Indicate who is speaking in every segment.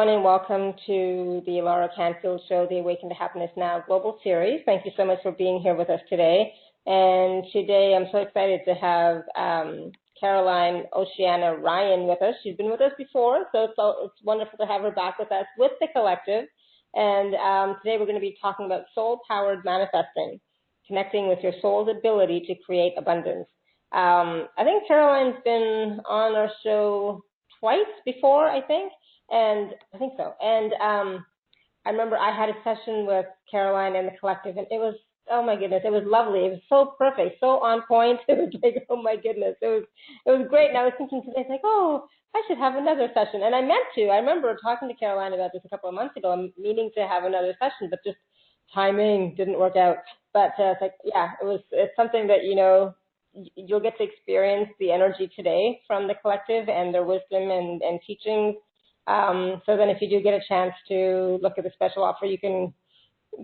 Speaker 1: everyone, and welcome to the Laura Canfield Show, the Awaken to Happiness Now Global Series. Thank you so much for being here with us today. And today I'm so excited to have Caroline Oceana Ryan with us. She's been with us before, so it's wonderful to have her back with us with the collective. And today we're going to be talking about soul-powered manifesting, connecting with your soul's ability to create abundance. I think Caroline's been on our show twice before, I think so. And I remember I had a session with Caroline and the collective, and it was, oh my goodness, it was lovely. It was so perfect, so on point. It was like, oh my goodness, it was great. And I was thinking today, like, oh, I should have another session. And I meant to. I remember talking to Caroline about this a couple of months ago. I'm meaning to have another session, but just timing didn't work out. But it's like, yeah, it's something that, you know, you'll get to experience the energy today from the collective and their wisdom and teachings. So then if you do get a chance to look at the special offer, you can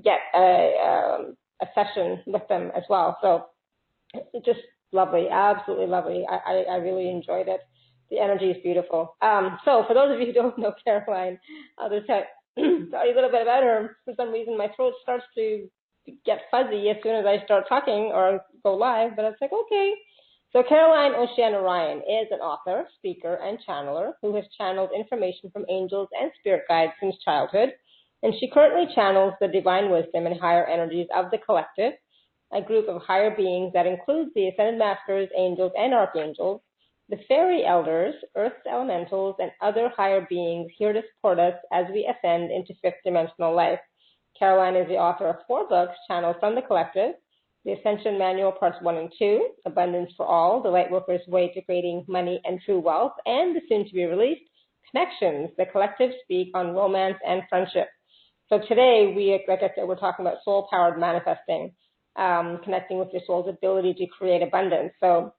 Speaker 1: get a session with them as well. So it's just lovely, absolutely lovely. I really enjoyed it. The energy is beautiful. So for those of you who don't know Caroline, I'll just tell you a little bit about her. For some reason, my throat starts to get fuzzy as soon as I start talking or go live, but it's like, okay. So Caroline Oceana Ryan is an author, speaker, and channeler who has channeled information from angels and spirit guides since childhood, and she currently channels the divine wisdom and higher energies of the collective, a group of higher beings that includes the ascended masters, angels, and archangels, the fairy elders, earth's elementals, and other higher beings here to support us as we ascend into fifth dimensional life. Caroline is the author of 4 books channeled from the collective: The Ascension Manual Parts 1 and 2, Abundance for All, The Lightworker's Way to Creating Money and True Wealth, and the soon-to-be-released Connections, The Collective Speak on Romance and Friendship. So today, like I said, we're talking about soul-powered manifesting, connecting with your soul's ability to create abundance. So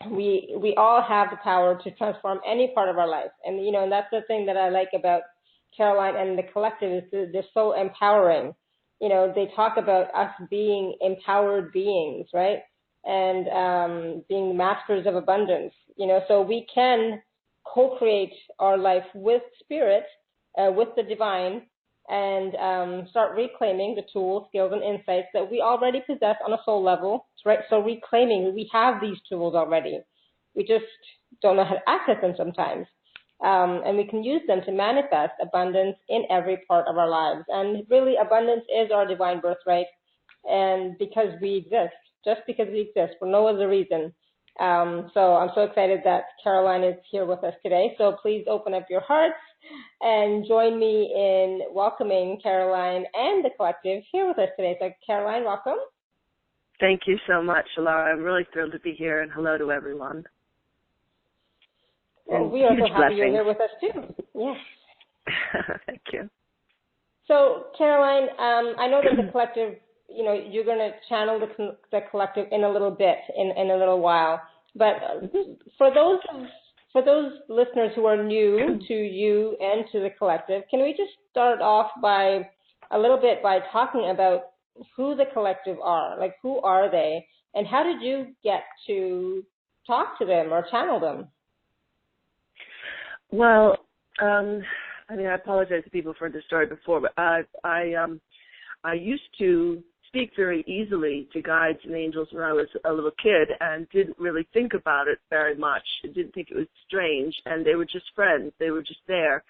Speaker 1: we all have the power to transform any part of our life. And, you know, and that's the thing that I like about Caroline and the collective is they're so empowering. You know, they talk about us being empowered beings, right? And being masters of abundance, you know, so we can co-create our life with spirit, with the divine, and start reclaiming the tools, skills, and insights that we already possess on a soul level, right? So reclaiming, we have these tools already. We just don't know how to access them sometimes. And we can use them to manifest abundance in every part of our lives. And really, abundance is our divine birthright. And because we exist, just because we exist, for no other reason. So I'm so excited that Caroline is here with us today. So please open up your hearts and join me in welcoming Caroline and the collective here with us today. So Caroline, welcome.
Speaker 2: Thank you so much, Laura. I'm really thrilled to be here, and hello to everyone.
Speaker 1: Well, we are so happy you're here with us, too. Yes.
Speaker 2: Thank you.
Speaker 1: So, Caroline, I know that the collective, you know, you're going to channel the collective in a little bit, in a little while. But for those listeners who are new to you and to the collective, can we just start off by talking about who the collective are? Like, who are they? And how did you get to talk to them or channel them?
Speaker 2: Well, I mean, I apologize to people for the story before, but I used to speak very easily to guides and angels when I was a little kid and didn't really think about it very much. I didn't think it was strange, and they were just friends. They were just there.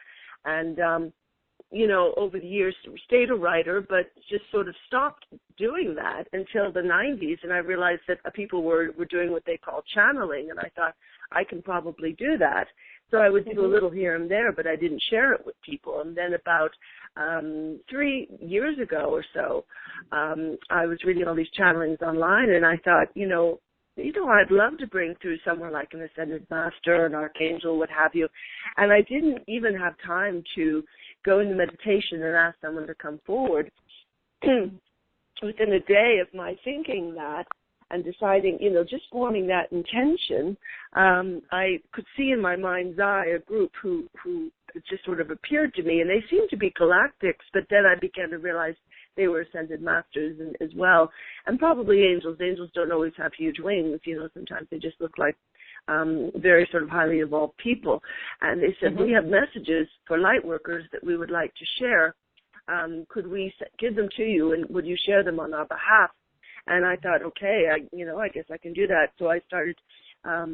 Speaker 2: And, you know, over the years, stayed a writer, but just sort of stopped doing that until the 90s, and I realized that people were doing what they call channeling, and I thought, I can probably do that. So I would do a little here and there, but I didn't share it with people. And then about 3 years ago or so, I was reading all these channelings online, and I thought, you know, I'd love to bring through someone like an ascended master, an archangel, what have you. And I didn't even have time to go into meditation and ask someone to come forward. Within a day of my thinking that, and deciding, you know, just forming that intention, I could see in my mind's eye a group who just sort of appeared to me, and they seemed to be galactics, but then I began to realize they were ascended masters as well, and probably angels. Angels don't always have huge wings, you know, sometimes they just look like very sort of highly evolved people. And they said, we have messages for light workers that we would like to share. Could we give them to you, and would you share them on our behalf? And I thought, okay, I guess I can do that. So I started, I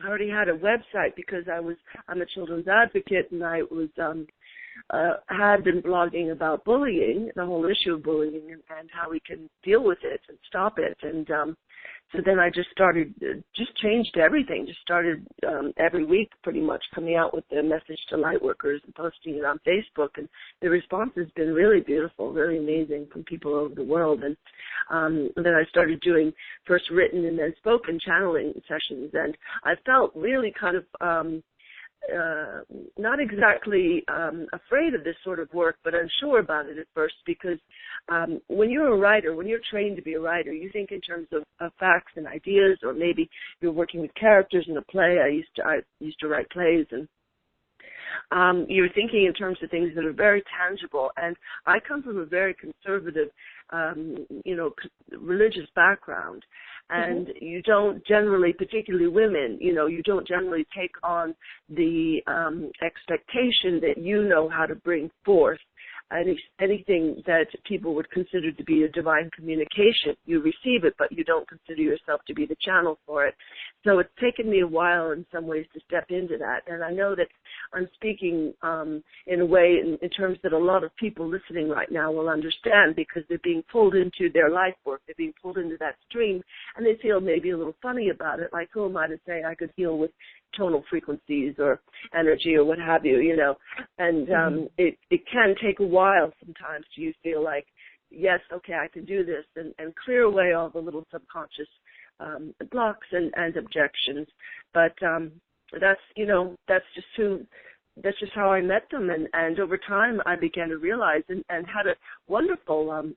Speaker 2: already had a website because I'm a children's advocate, and I was, had been blogging about bullying, the whole issue of bullying, and how we can deal with it and stop it. And so then I just started, just changed everything, just started every week pretty much coming out with the message to light workers and posting it on Facebook. And the response has been really beautiful, really amazing from people over the world. And then I started doing first written and then spoken channeling sessions. And I felt really kind of not exactly afraid of this sort of work, but unsure about it at first, because when you're a writer, when you're trained to be a writer, you think in terms of facts and ideas, or maybe you're working with characters in a play. I used to write plays, and you're thinking in terms of things that are very tangible. And I come from a very conservative, religious background. And you don't generally, particularly women, you don't generally take on the expectation that you know how to bring forth anything that people would consider to be a divine communication. You receive it, but you don't consider yourself to be the channel for it. So it's taken me a while in some ways to step into that. And I know that I'm speaking in a way in terms that a lot of people listening right now will understand, because they're being pulled into their life work. They're being pulled into that stream, and they feel maybe a little funny about it, like, who am I to say I could heal with tonal frequencies or energy or what have you, And it can take a while sometimes to you feel like, yes, okay, I can do this, and clear away all the little subconscious blocks and objections. But that's just how I met them, and over time I began to realize and had a wonderful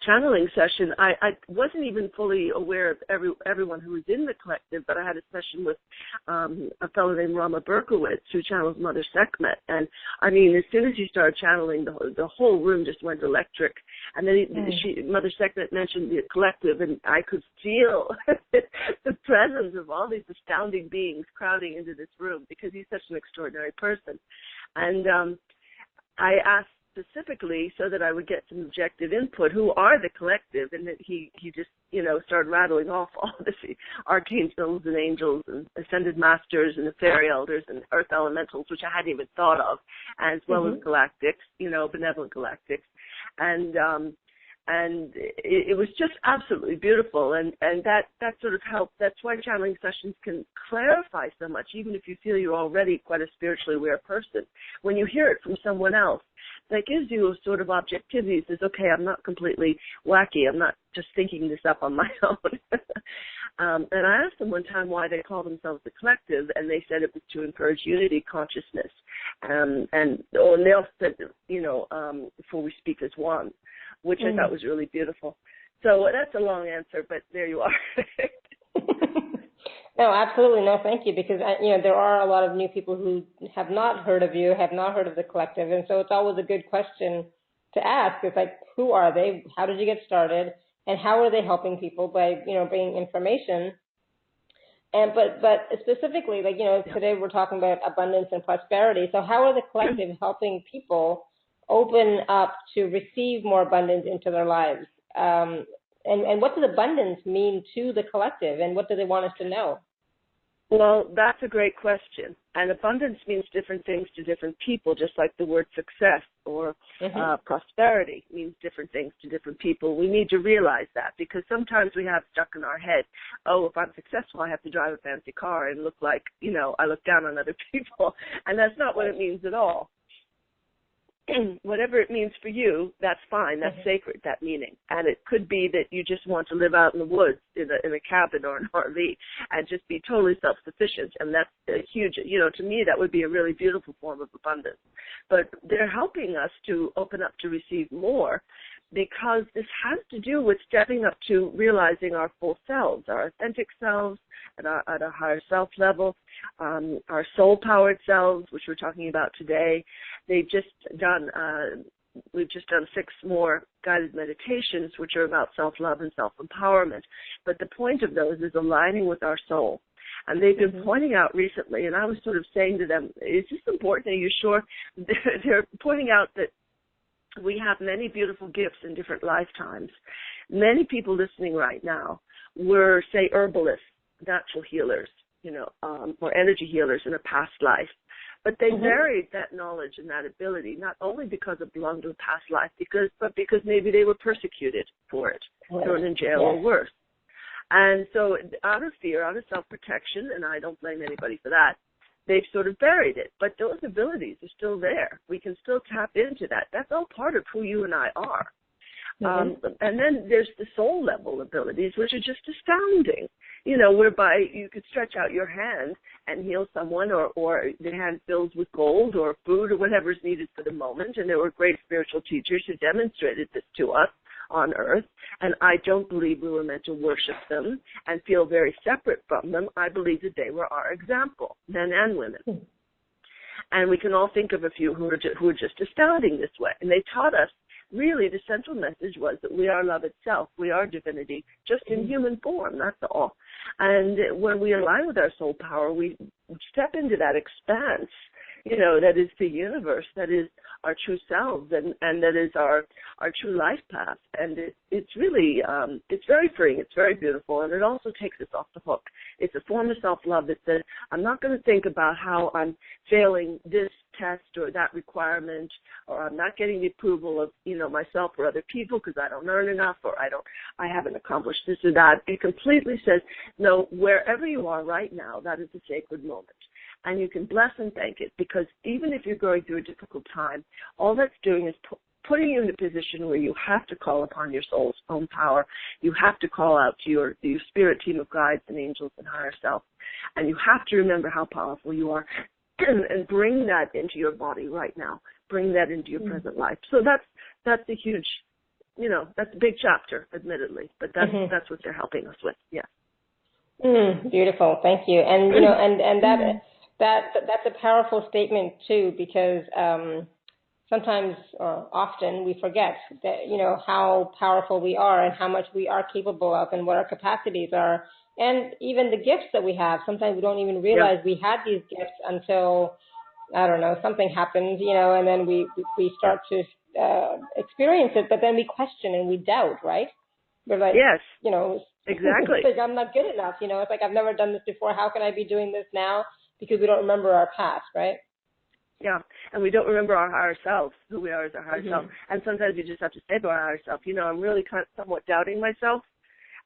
Speaker 2: channeling session. I wasn't even fully aware of everyone who was in the collective, but I had a session with a fellow named Rama Berkowitz, who channels Mother Sekhmet. And I mean, as soon as he started channeling, the whole room just went electric. And then Mother Sekhmet mentioned the collective, and I could feel the presence of all these astounding beings crowding into this room, because he's such an extraordinary person. And I asked specifically, so that I would get some objective input, who are the collective, and that he just, started rattling off all the archangels and angels and ascended masters and the fairy elders and earth elementals, which I hadn't even thought of, as well as galactics, benevolent galactics. And it was just absolutely beautiful, and that sort of helped. That's why channeling sessions can clarify so much, even if you feel you're already quite a spiritually aware person. When you hear it from someone else, that gives you a sort of objectivity. It says, okay, I'm not completely wacky. I'm not just thinking this up on my own. And I asked them one time why they call themselves the collective, and they said it was to encourage unity consciousness. And they also said, before we speak as one, which I thought was really beautiful. So that's a long answer, but there you are.
Speaker 1: No, absolutely. No, thank you. Because, there are a lot of new people who have not heard of you, have not heard of the collective. And so it's always a good question to ask. It's like, who are they? How did you get started? And how are they helping people by, bringing information? And, but specifically, today we're talking about abundance and prosperity. So how are the collective helping people open up to receive more abundance into their lives? And what does abundance mean to the collective, and what do they want us to know?
Speaker 2: Well, that's a great question. And abundance means different things to different people, just like the word success or prosperity means different things to different people. We need to realize that, because sometimes we have stuck in our head, oh, if I'm successful, I have to drive a fancy car and look like, I look down on other people. And that's not what it means at all. Whatever it means for you, that's fine. That's sacred, that meaning. And it could be that you just want to live out in the woods in a cabin or an RV and just be totally self-sufficient. And that's a huge, to me, that would be a really beautiful form of abundance. But they're helping us to open up to receive more, because this has to do with stepping up to realizing our full selves, our authentic selves at a higher self level, our soul-powered selves, which we're talking about today. They've just done we've just done 6 more guided meditations, which are about self-love and self-empowerment. But the point of those is aligning with our soul. And they've been pointing out recently, and I was sort of saying to them, is this important? Are you sure? They're pointing out that we have many beautiful gifts in different lifetimes. Many people listening right now were, say, herbalists, natural healers, or energy healers in a past life. But they buried that knowledge and that ability, not only because it belonged to a past life, but because maybe they were persecuted for it, thrown in jail or worse. And so out of fear, out of self-protection, and I don't blame anybody for that, they've sort of buried it. But those abilities are still there. We can still tap into that. That's all part of who you and I are. And then there's the soul level abilities, which are just astounding, whereby you could stretch out your hand and heal someone, or the hand fills with gold or food or whatever is needed for the moment. And there were great spiritual teachers who demonstrated this to us on earth. And I don't believe we were meant to worship them and feel very separate from them. I believe that they were our example, men and women. And we can all think of a few who are just astounding this way. And they taught us, really, the central message was that we are love itself. We are divinity, just in human form, that's all. And when we align with our soul power, we step into that expanse, that is the universe, that is our true selves, and that is our true life path. And it's really, it's very freeing, it's very beautiful, and it also takes us off the hook. It's a form of self-love that says, I'm not going to think about how I'm failing this test or that requirement, or I'm not getting the approval of, myself or other people because I don't earn enough, or I haven't accomplished this or that. It completely says, no, wherever you are right now, that is a sacred moment. And you can bless and thank it, because even if you're going through a difficult time, all that's doing is putting you in a position where you have to call upon your soul's own power. You have to call out to your spirit team of guides and angels and higher self. And you have to remember how powerful you are and bring that into your body right now. Bring that into your present life. So that's a huge, that's a big chapter, admittedly, but that's what they're helping us with. Yeah.
Speaker 1: Beautiful. Thank you. And, and that's a powerful statement too, because sometimes or often we forget that, how powerful we are and how much we are capable of and what our capacities are. And even the gifts that we have, sometimes we don't even realize we had these gifts until, I don't know, something happens, and then we start to experience it, but then we question and we doubt, right? We're like,
Speaker 2: yes,
Speaker 1: exactly. It's like, I'm not good enough, it's like, I've never done this before. How can I be doing this now? Because we don't remember our past, right?
Speaker 2: Yeah, and we don't remember our higher self, who we are as our higher self. And sometimes you just have to say to our higher self, I'm really somewhat doubting myself.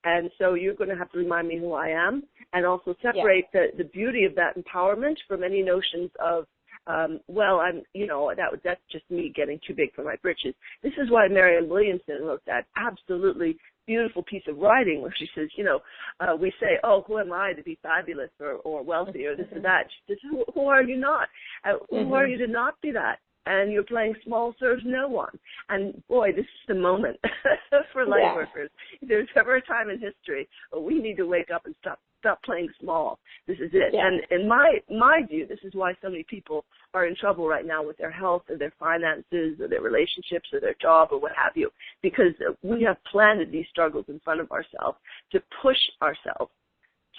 Speaker 2: And so you're going to have to remind me who I am, and also separate the beauty of that empowerment from any notions of, that's just me getting too big for my britches. This is why Marianne Williamson wrote that absolutely beautiful piece of writing where she says, we say, oh, who am I to be fabulous or wealthy or this or that. She says, who are you not? Who are you to not be that? And you're playing small serves no one. And, boy, this is the moment for light workers. If there's ever a time in history where we need to wake up and stop playing small, this is it. Yeah. And in my view, this is why so many people are in trouble right now with their health or their finances or their relationships or their job or what have you, because we have planted these struggles in front of ourselves to push ourselves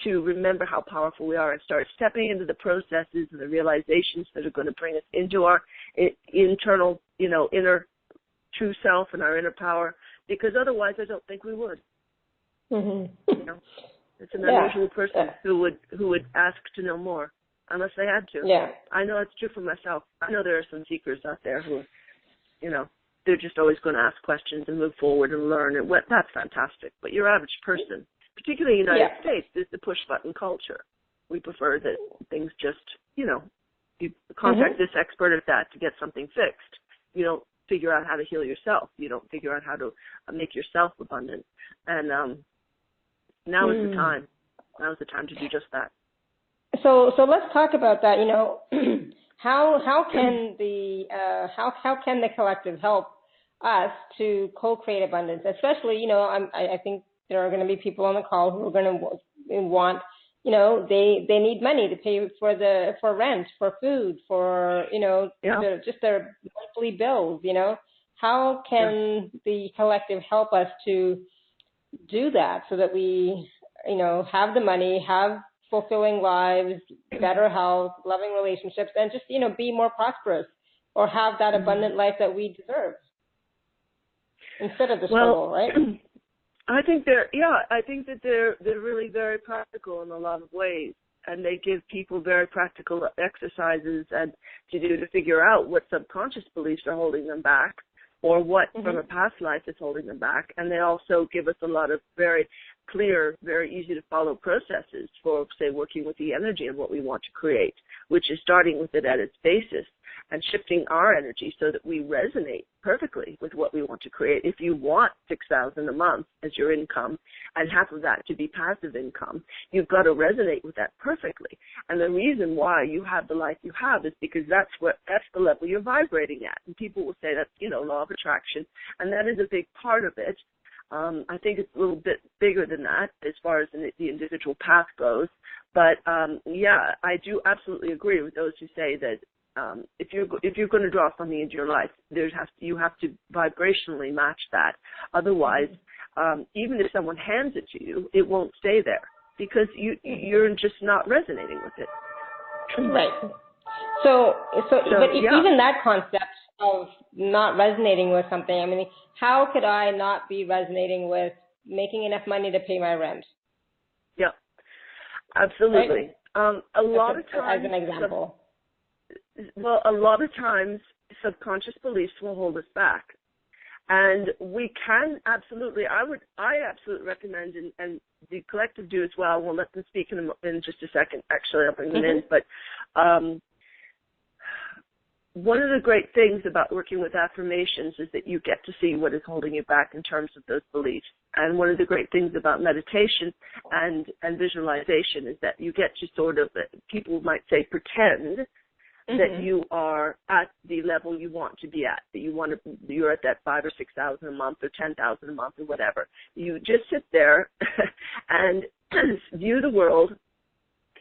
Speaker 2: to remember how powerful we are and start stepping into the processes and the realizations that are going to bring us into our internal, inner true self and our inner power, because otherwise I don't think we would. It's an unusual person who would ask to know more unless they had to. Yeah. I know it's true for myself. I know there are some seekers out there who, they're just always going to ask questions and move forward and learn, and that's fantastic. But your average person, particularly in the United States, is the push-button culture. We prefer that things just, you contact this expert at that to get something fixed. You don't figure out how to heal yourself. You don't figure out how to make yourself abundant. And now is the time. Now is the time to do just that.
Speaker 1: So let's talk about that. How can the collective help us to co-create abundance? Especially, I think there are going to be people on the call who are going to want, they need money to pay for rent, for food, for just their monthly bills. how can the collective help us to do that so that we, have the money, have fulfilling lives, better health, loving relationships, and just, be more prosperous or have that abundant life that we deserve instead of the struggle, right?
Speaker 2: I think that they're really very practical in a lot of ways, and they give people very practical exercises and to figure out what subconscious beliefs are holding them back, or what from a past life is holding them back. And they also give us a lot of very clear, very easy to follow processes for, say, working with the energy of what we want to create, which is starting with it at its basis and shifting our energy so that we resonate perfectly with what we want to create. If you want $6,000 a month as your income and half of that to be passive income, you've got to resonate with that perfectly. And the reason why you have the life you have is because that's the level you're vibrating at. And people will say that's, law of attraction, and that is a big part of it. I think it's a little bit bigger than that as far as the individual path goes. But, I do absolutely agree with those who say that if you're going to draw something into your life, you have to vibrationally match that. Otherwise, even if someone hands it to you, it won't stay there because you're just not resonating with it.
Speaker 1: Right. Even that concept of not resonating with something, I mean, how could I not be resonating with making enough money to pay my rent?
Speaker 2: Yeah, absolutely.
Speaker 1: Right?
Speaker 2: A lot of times,
Speaker 1: as an example.
Speaker 2: A lot of times subconscious beliefs will hold us back. And we can absolutely, I absolutely recommend, and the collective do as well. We'll let them speak in just a second. Actually, I'll bring them in. But one of the great things about working with affirmations is that you get to see what is holding you back in terms of those beliefs. And one of the great things about meditation and visualization is that you get to sort of, people might say, pretend that you are at the level you want to be at, that you're at that 5,000 or 6,000 a month or 10,000 a month or whatever. You just sit there and view the world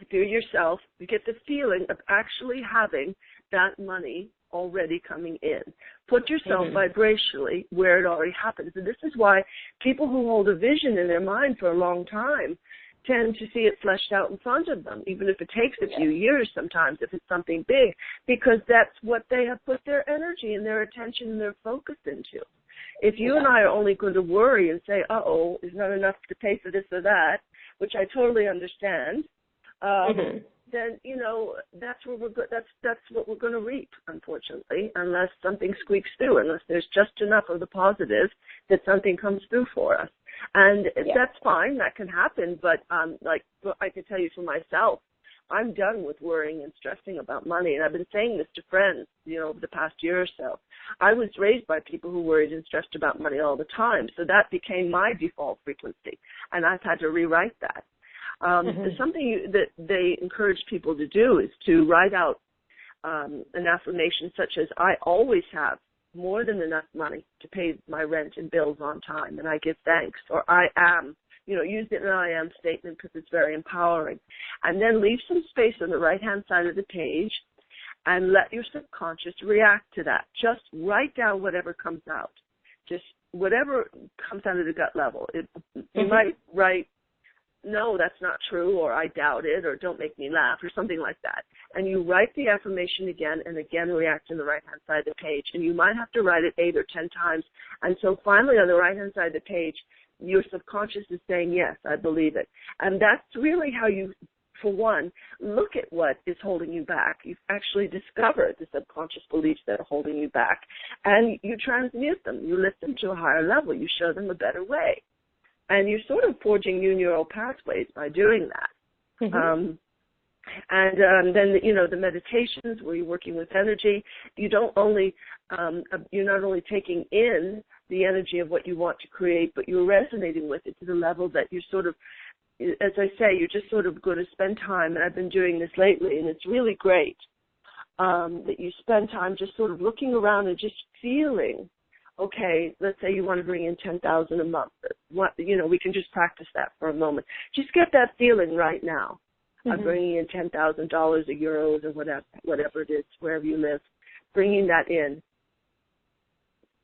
Speaker 2: through yourself. You get the feeling of actually having that money already coming in. Put yourself vibrationally where it already happens. And this is why people who hold a vision in their mind for a long time tend to see it fleshed out in front of them, even if it takes a few years sometimes, if it's something big, because that's what they have put their energy and their attention and their focus into. If you and I are only going to worry and say, uh-oh, there's not enough to pay for this or that, which I totally understand, then, that's where that's what we're going to reap, unfortunately, unless something squeaks through, unless there's just enough of the positive that something comes through for us. And that's fine, that can happen, but I can tell you for myself, I'm done with worrying and stressing about money, and I've been saying this to friends, over the past year or so. I was raised by people who worried and stressed about money all the time, so that became my default frequency, and I've had to rewrite that. Something that they encourage people to do is to write out an affirmation such as, I always have more than enough money to pay my rent and bills on time, and I give thanks, or I am, use an I am statement because it's very empowering. And then leave some space on the right-hand side of the page and let your subconscious react to that. Just write down whatever comes out. Just whatever comes out of the gut level. You might write, no, that's not true, or I doubt it, or don't make me laugh, or something like that. And you write the affirmation again and again react on the right-hand side of the page. And you might have to write it 8 or 10 times. And so finally on the right-hand side of the page, your subconscious is saying, yes, I believe it. And that's really how you, for one, look at what is holding you back. You've actually discovered the subconscious beliefs that are holding you back. And you transmute them. You lift them to a higher level. You show them a better way. And you're sort of forging new neural pathways by doing that. And then, the meditations where you're working with energy, you're not only taking in the energy of what you want to create, but you're resonating with it to the level that you're sort of, as I say, you're just sort of going to spend time, and I've been doing this lately, and it's really great, that you spend time just sort of looking around and just feeling, okay, let's say you want to bring in $10,000 a month. We can just practice that for a moment. Just get that feeling right now. I'm bringing in $10,000 or euros or whatever it is, wherever you live, bringing that in.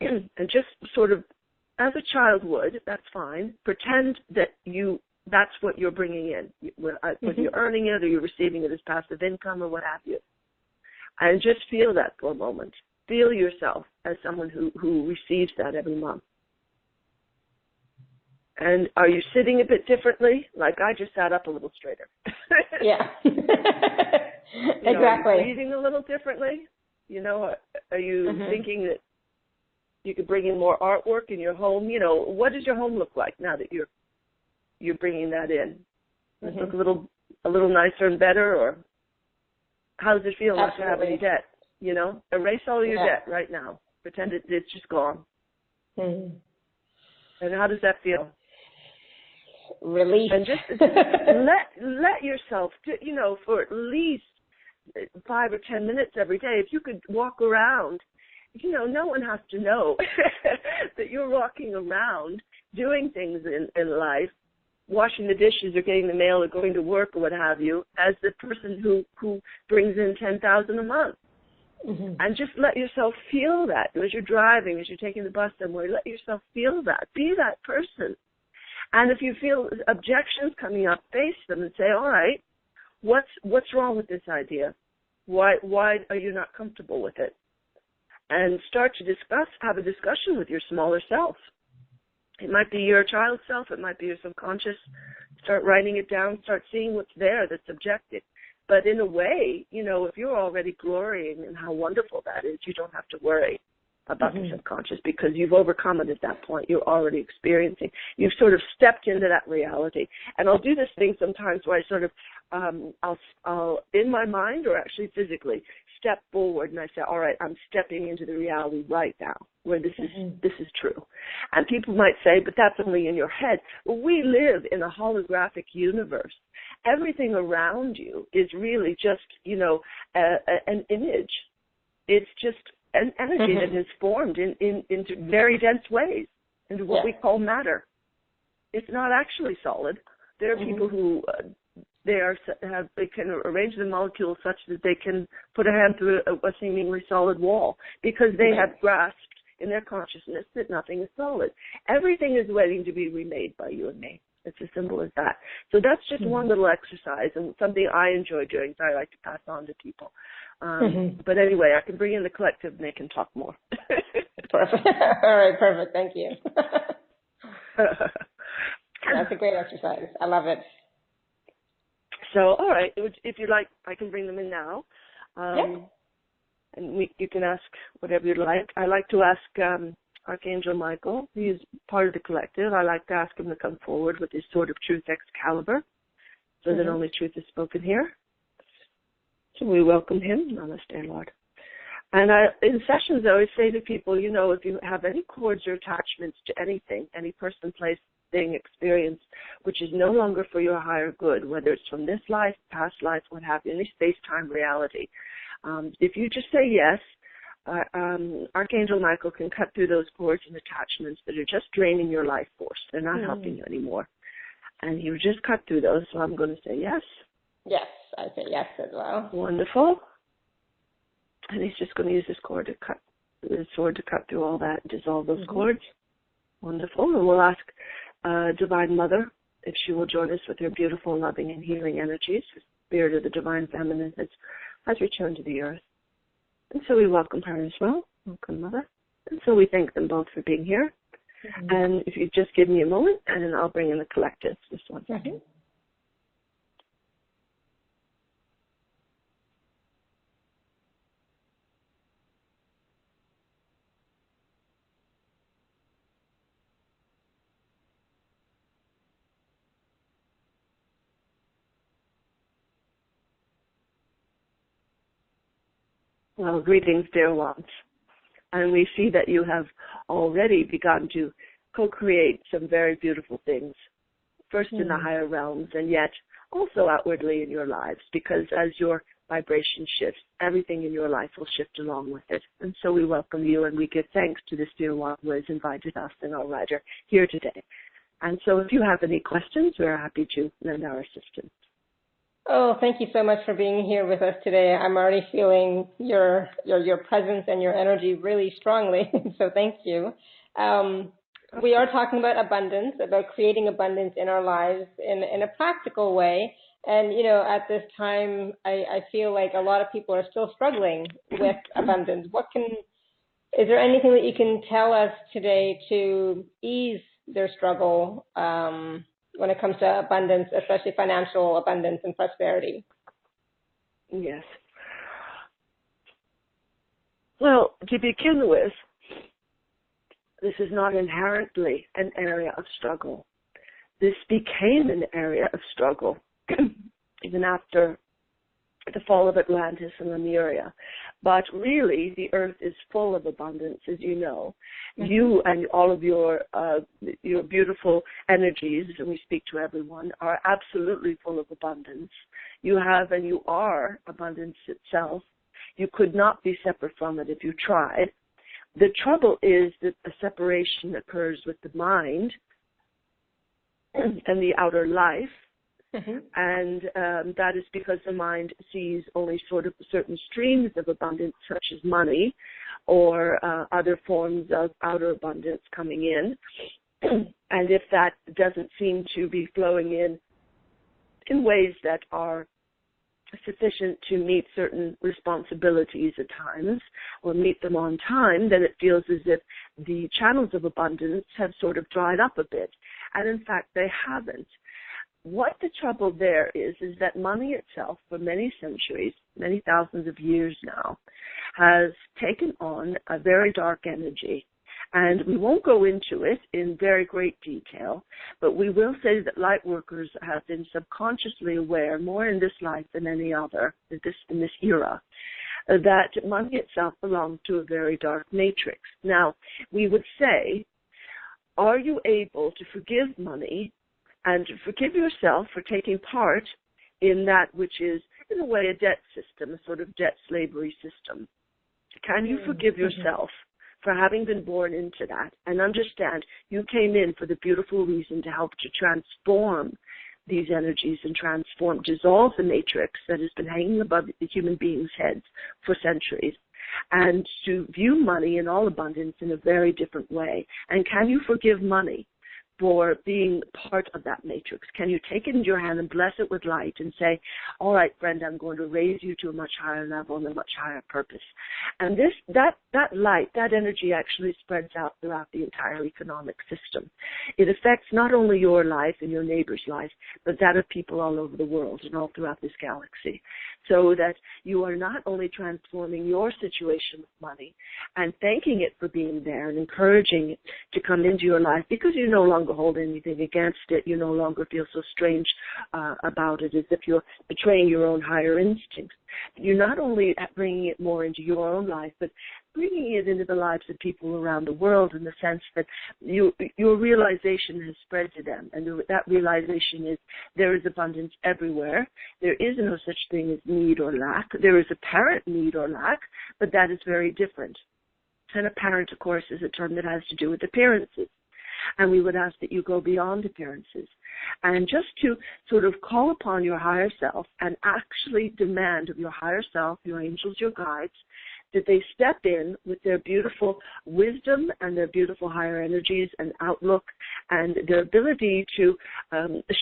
Speaker 2: and just sort of, as a child would, that's fine, pretend that that's what you're bringing in, whether you're earning it or you're receiving it as passive income or what have you. And just feel that for a moment. Feel yourself as someone who receives that every month. And are you sitting a bit differently? Like I just sat up a little straighter.
Speaker 1: Yeah. Exactly.
Speaker 2: Are you breathing a little differently? Are you thinking that you could bring in more artwork in your home? What does your home look like now that you're bringing that in? Does it look a little nicer and better, or how does it feel not to have any debt? Erase all your debt right now. Pretend it's just gone. And how does that feel?
Speaker 1: Relief.
Speaker 2: And just let yourself, for at least 5 or 10 minutes every day, if you could walk around, no one has to know that you're walking around doing things in life, washing the dishes or getting the mail or going to work or what have you, as the person who brings in $10,000 a month. And just let yourself feel that as you're driving, as you're taking the bus somewhere. Let yourself feel that. Be that person. And if you feel objections coming up, face them and say, all right, what's wrong with this idea? Why are you not comfortable with it? And start to have a discussion with your smaller self. It might be your child self. It might be your subconscious. Start writing it down. Start seeing what's there that's objective. But in a way, if you're already glorying in how wonderful that is, you don't have to worry about the subconscious because you've overcome it at that point. You're already experiencing. You've sort of stepped into that reality. And I'll do this thing sometimes where I sort of, I'll in my mind or actually physically step forward and I say, all right, I'm stepping into the reality right now where this is true. And people might say, but that's only in your head. Well, we live in a holographic universe. Everything around you is really just, an image. It's just an energy that has formed into very dense ways, into what we call matter. It's not actually solid. There are people who they can arrange the molecules such that they can put a hand through a seemingly solid wall because they have grasped in their consciousness that nothing is solid. Everything is waiting to be remade by you and me. It's as simple as that. So that's just one little exercise and something I enjoy doing that I like to pass on to people. But anyway, I can bring in the collective and they can talk more.
Speaker 1: Perfect. All right, perfect. Thank you. That's a great exercise. I love it.
Speaker 2: So, all right, if you like, I can bring them in now. And you can ask whatever you'd like. I like to ask Archangel Michael. He is part of the collective. I like to ask him to come forward with his sword of truth Excalibur so that only truth is spoken here. So we welcome him. Namaste, Lord. And in sessions, I always say to people, if you have any cords or attachments to anything, any person, place, thing, experience, which is no longer for your higher good, whether it's from this life, past life, what have you, any space-time reality, if you just say yes, Archangel Michael can cut through those cords and attachments that are just draining your life force. They're not helping you anymore. And he would just cut through those, so I'm going to say yes.
Speaker 1: Yes, I say yes as well.
Speaker 2: Wonderful. And he's just going to use his sword to cut through all that and dissolve those cords. Wonderful. And we'll ask Divine Mother if she will join us with her beautiful, loving, and healing energies. The spirit of the Divine Feminine has returned to the earth. And so we welcome her as well. Welcome, Mother. And so we thank them both for being here. And if you just give me a moment, and I'll bring in the collective. Just one second. Well, greetings, dear ones. And we see that you have already begun to co-create some very beautiful things, first in the higher realms and yet also outwardly in your lives, because as your vibration shifts, everything in your life will shift along with it. And so we welcome you and we give thanks to this dear one who has invited us and our writer here today. And so if you have any questions, we're happy to lend our assistance.
Speaker 1: Oh, thank you so much for being here with us today. I'm already feeling your presence and your energy really strongly. So thank you. Um, we are talking about abundance, about creating abundance in our lives in a practical way. And, at this time, I feel like a lot of people are still struggling with abundance. Is there anything that you can tell us today to ease their struggle when it comes to abundance, especially financial abundance and prosperity?
Speaker 2: Yes. Well, to begin with, this is not inherently an area of struggle. This became an area of struggle even after the fall of Atlantis and Lemuria. But really, the earth is full of abundance, as you know. Mm-hmm. You and all of your beautiful energies, and we speak to everyone, are absolutely full of abundance. You have and you are abundance itself. You could not be separate from it if you tried. The trouble is that a separation occurs with the mind and the outer life. Mm-hmm. And that is because the mind sees only sort of certain streams of abundance, such as money or other forms of outer abundance coming in. And if that doesn't seem to be flowing in ways that are sufficient to meet certain responsibilities at times or meet them on time, then it feels as if the channels of abundance have sort of dried up a bit. And in fact, they haven't. What the trouble there is that money itself, for many centuries, many thousands of years now, has taken on a very dark energy. And we won't go into it in very great detail, but we will say that light workers have been subconsciously aware, more in this life than any other, in this era, that money itself belongs to a very dark matrix. Now, we would say, are you able to forgive money and to forgive yourself for taking part in that which is, in a way, a debt system, a sort of debt slavery system? Can you forgive yourself for having been born into that and understand you came in for the beautiful reason to help to transform these energies and dissolve the matrix that has been hanging above the human beings' heads for centuries, and to view money in all abundance in a very different way? And can you forgive money for being part of that matrix? Can you take it in your hand and bless it with light and say, all right, friend, I'm going to raise you to a much higher level and a much higher purpose? And that light, that energy actually spreads out throughout the entire economic system. It affects not only your life and your neighbor's life, but that of people all over the world and all throughout this galaxy. So that you are not only transforming your situation with money and thanking it for being there and encouraging it to come into your life because you no longer hold anything against it, you no longer feel so strange about it as if you're betraying your own higher instincts. You're not only bringing it more into your own life, but bringing it into the lives of people around the world in the sense that your realization has spread to them. And that realization is there is abundance everywhere. There is no such thing as need or lack. There is apparent need or lack, but that is very different. And apparent, of course, is a term that has to do with appearances. And we would ask that you go beyond appearances and just to sort of call upon your higher self and actually demand of your higher self, your angels, your guides, that they step in with their beautiful wisdom and their beautiful higher energies and outlook and their ability to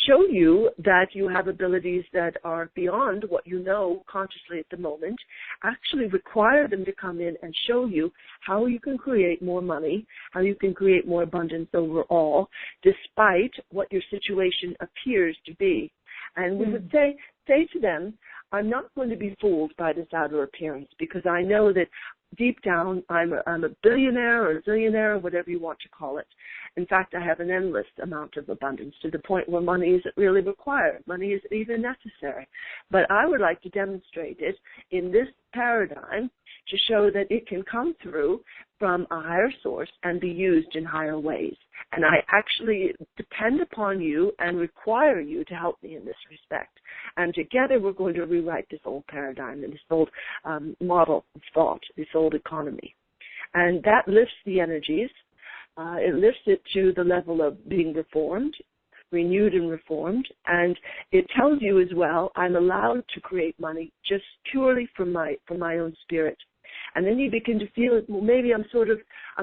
Speaker 2: show you that you have abilities that are beyond what you know consciously at the moment. Actually require them to come in and show you how you can create more money, how you can create more abundance overall, despite what your situation appears to be. And we would say to them, I'm not going to be fooled by this outer appearance because I know that deep down I'm a billionaire or a zillionaire or whatever you want to call it. In fact, I have an endless amount of abundance to the point where money isn't really required. Money isn't even necessary. But I would like to demonstrate it in this paradigm to show that it can come through from a higher source and be used in higher ways. And I actually depend upon you and require you to help me in this respect. And together we're going to rewrite this old paradigm and this old model of thought, this old economy. And that lifts the energies. It lifts it to the level of being reformed. renewed and reformed. And it tells you as well, I'm allowed to create money just purely from my own spirit. And then you begin to feel, well, maybe I'm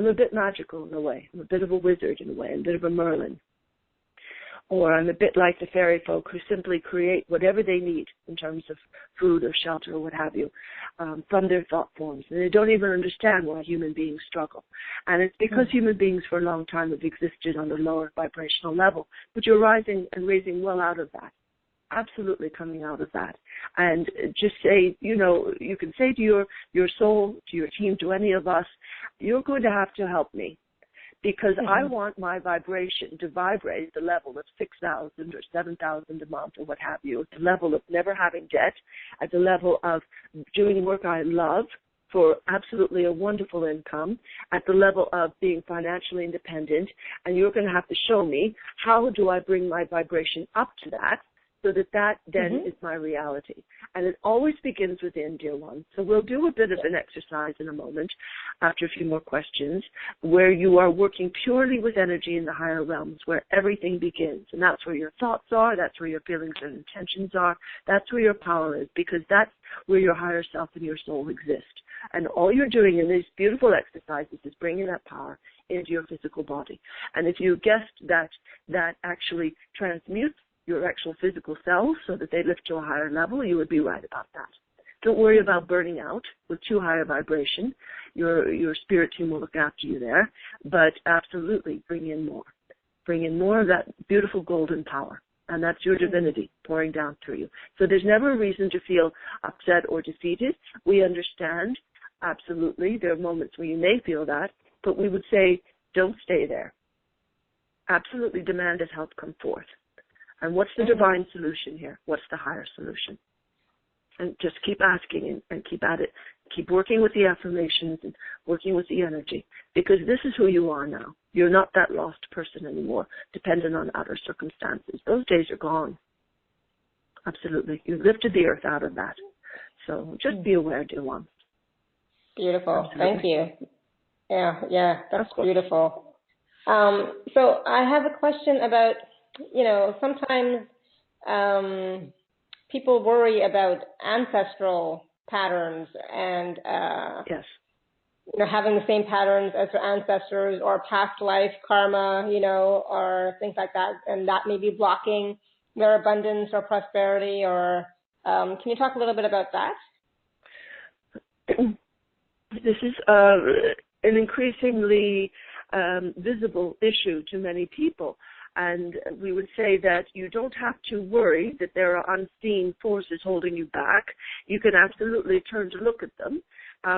Speaker 2: a bit magical in a way. I'm a bit of a wizard in a way, a bit of a Merlin. Or I'm a bit like the fairy folk who simply create whatever they need in terms of food or shelter or what have you from their thought forms. And they don't even understand why human beings struggle. And it's because human beings for a long time have existed on a lower vibrational level. But you're rising and raising well out of that. Absolutely coming out of that. And just say, you can say to your soul, to your team, to any of us, you're going to have to help me. Because I want my vibration to vibrate at the level of 6,000 or 7,000 a month or what have you, at the level of never having debt, at the level of doing work I love for absolutely a wonderful income, at the level of being financially independent, and you're going to have to show me how do I bring my vibration up to that, so that then is my reality. And it always begins within, dear one. So we'll do a bit of an exercise in a moment after a few more questions where you are working purely with energy in the higher realms where everything begins. And that's where your thoughts are, that's where your feelings and intentions are, that's where your power is, because that's where your higher self and your soul exist. And all you're doing in these beautiful exercises is bringing that power into your physical body. And if you guessed that actually transmutes your actual physical selves so that they lift to a higher level, you would be right about that. Don't worry about burning out with too high a vibration. Your spirit team will look after you there, but absolutely bring in more. Bring in more of that beautiful golden power, and that's your divinity pouring down through you. So there's never a reason to feel upset or defeated. We understand, absolutely, there are moments where you may feel that, but we would say, don't stay there. Absolutely demand as help come forth. And what's the divine solution here? What's the higher solution? And just keep asking and keep at it. Keep working with the affirmations and working with the energy, because this is who you are now. You're not that lost person anymore, dependent on outer circumstances. Those days are gone. Absolutely. You lifted the earth out of that. So just be aware, dear one.
Speaker 1: Beautiful.
Speaker 2: Absolutely.
Speaker 1: Thank you. Yeah, that's beautiful. So I have a question about, sometimes people worry about ancestral patterns and
Speaker 2: yes,
Speaker 1: having the same patterns as their ancestors or past life karma, or things like that, and that may be blocking their abundance or prosperity. Or can you talk a little bit about that?
Speaker 2: This is an increasingly visible issue to many people. And we would say that you don't have to worry that there are unseen forces holding you back. You can absolutely turn to look at them.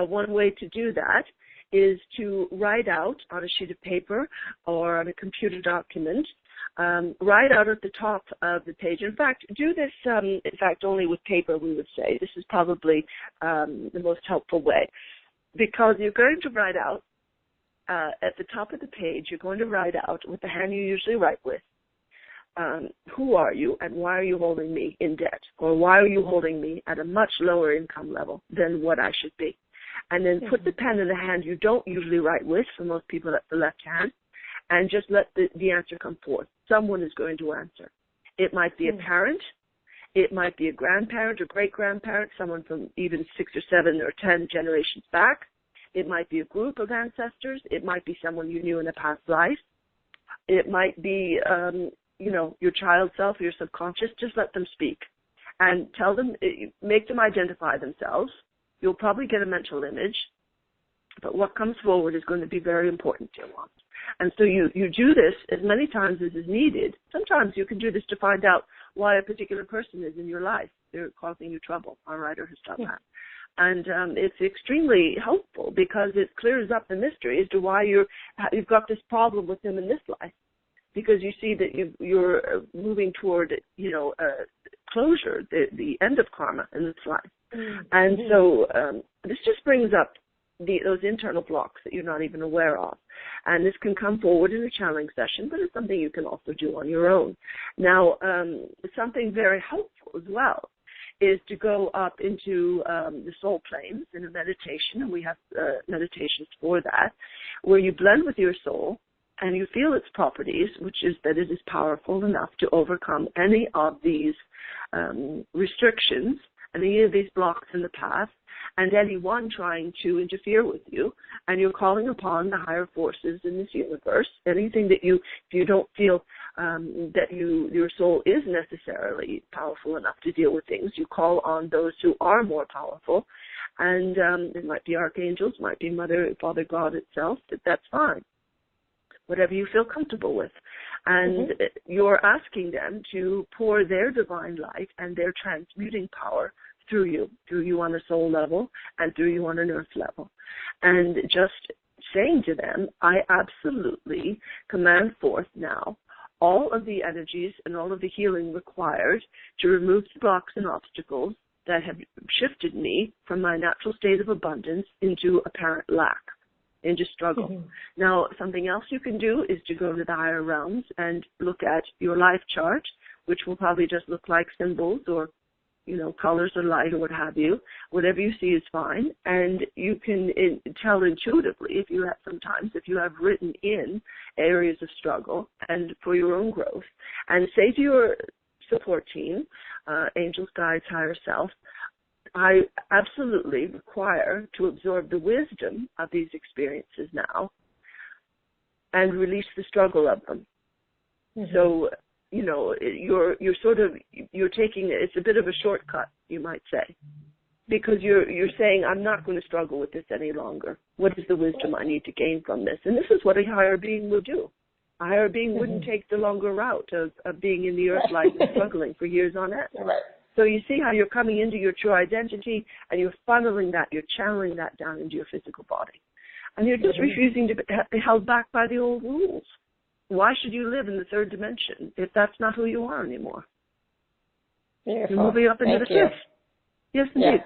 Speaker 2: One way to do that is to write out on a sheet of paper or on a computer document, write out at the top of the page. In fact, do this, only with paper, we would say. This is probably the most helpful way, because you're going to write out at the top of the page, you're going to write out with the hand you usually write with, who are you and why are you holding me in debt, or why are you holding me at a much lower income level than what I should be. And then put the pen in the hand you don't usually write with, for most people that's the left hand, and just let the answer come forth. Someone is going to answer. It might be a parent, it might be a grandparent or great-grandparent, someone from even 6 or 7 or 10 generations back. It might be a group of ancestors. It might be someone you knew in a past life. It might be, your child self or your subconscious. Just let them speak and tell them, make them identify themselves. You'll probably get a mental image, but what comes forward is going to be very important to you. And so you do this as many times as is needed. Sometimes you can do this to find out why a particular person is in your life. They're causing you trouble. Our writer has done that. And it's extremely helpful because it clears up the mystery as to why you've got this problem with them in this life. Because you see that you're moving toward, closure, the end of karma in this life. And so this just brings up those internal blocks that you're not even aware of. And this can come forward in a channeling session, but it's something you can also do on your own. Now, something very helpful as well is to go up into the soul planes in a meditation, and we have meditations for that, where you blend with your soul and you feel its properties, which is that it is powerful enough to overcome any of these restrictions, any of these blocks in the path, and anyone trying to interfere with you, and you're calling upon the higher forces in this universe, anything that if you don't feel that your soul is necessarily powerful enough to deal with things, you call on those who are more powerful, and it might be archangels, might be Mother, Father God itself, that's fine. Whatever you feel comfortable with. And you're asking them to pour their divine light and their transmuting power through you on a soul level and through you on an earth level. And just saying to them, I absolutely command forth now all of the energies and all of the healing required to remove the blocks and obstacles that have shifted me from my natural state of abundance into apparent lack, into struggle. Now, something else you can do is to go to the higher realms and look at your life chart, which will probably just look like symbols or, colors or light or what have you. Whatever you see is fine. And you can tell intuitively if you have written in areas of struggle and for your own growth, and say to your support team, angels, guides, higher self, I absolutely require to absorb the wisdom of these experiences now and release the struggle of them. So, you're taking, it's a bit of a shortcut, you might say, because you're saying, I'm not going to struggle with this any longer. What is the wisdom I need to gain from this? And this is what a higher being will do. A higher being wouldn't take the longer route of being in the earth life and struggling for years on end.
Speaker 1: Right.
Speaker 2: So you see how you're coming into your true identity and you're funneling that, you're channeling that down into your physical body. And you're just refusing to be held back by the old rules. Why should you live in the third dimension if that's not who you are anymore?
Speaker 1: Beautiful.
Speaker 2: You're moving up into the fifth. Yes, indeed.
Speaker 1: Yeah.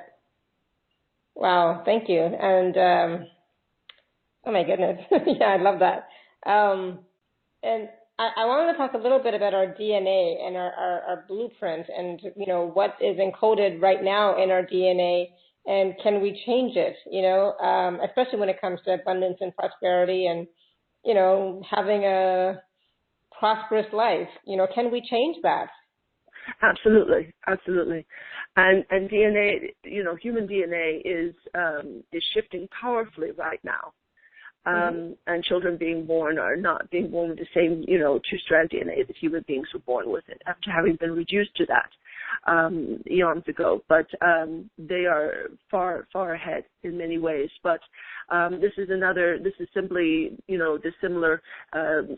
Speaker 1: Wow, thank you. And, oh my goodness. Yeah, I love that. And I wanted to talk a little bit about our DNA and our blueprint and, what is encoded right now in our DNA, and can we change it, especially when it comes to abundance and prosperity and, having a prosperous life. Can we change that?
Speaker 2: Absolutely, absolutely. And DNA, human DNA is shifting powerfully right now. And children being born are not being born with the same, two-strand DNA that human beings were born with it, after having been reduced to that eons ago. But they are far, far ahead in many ways. But this is simply, the similar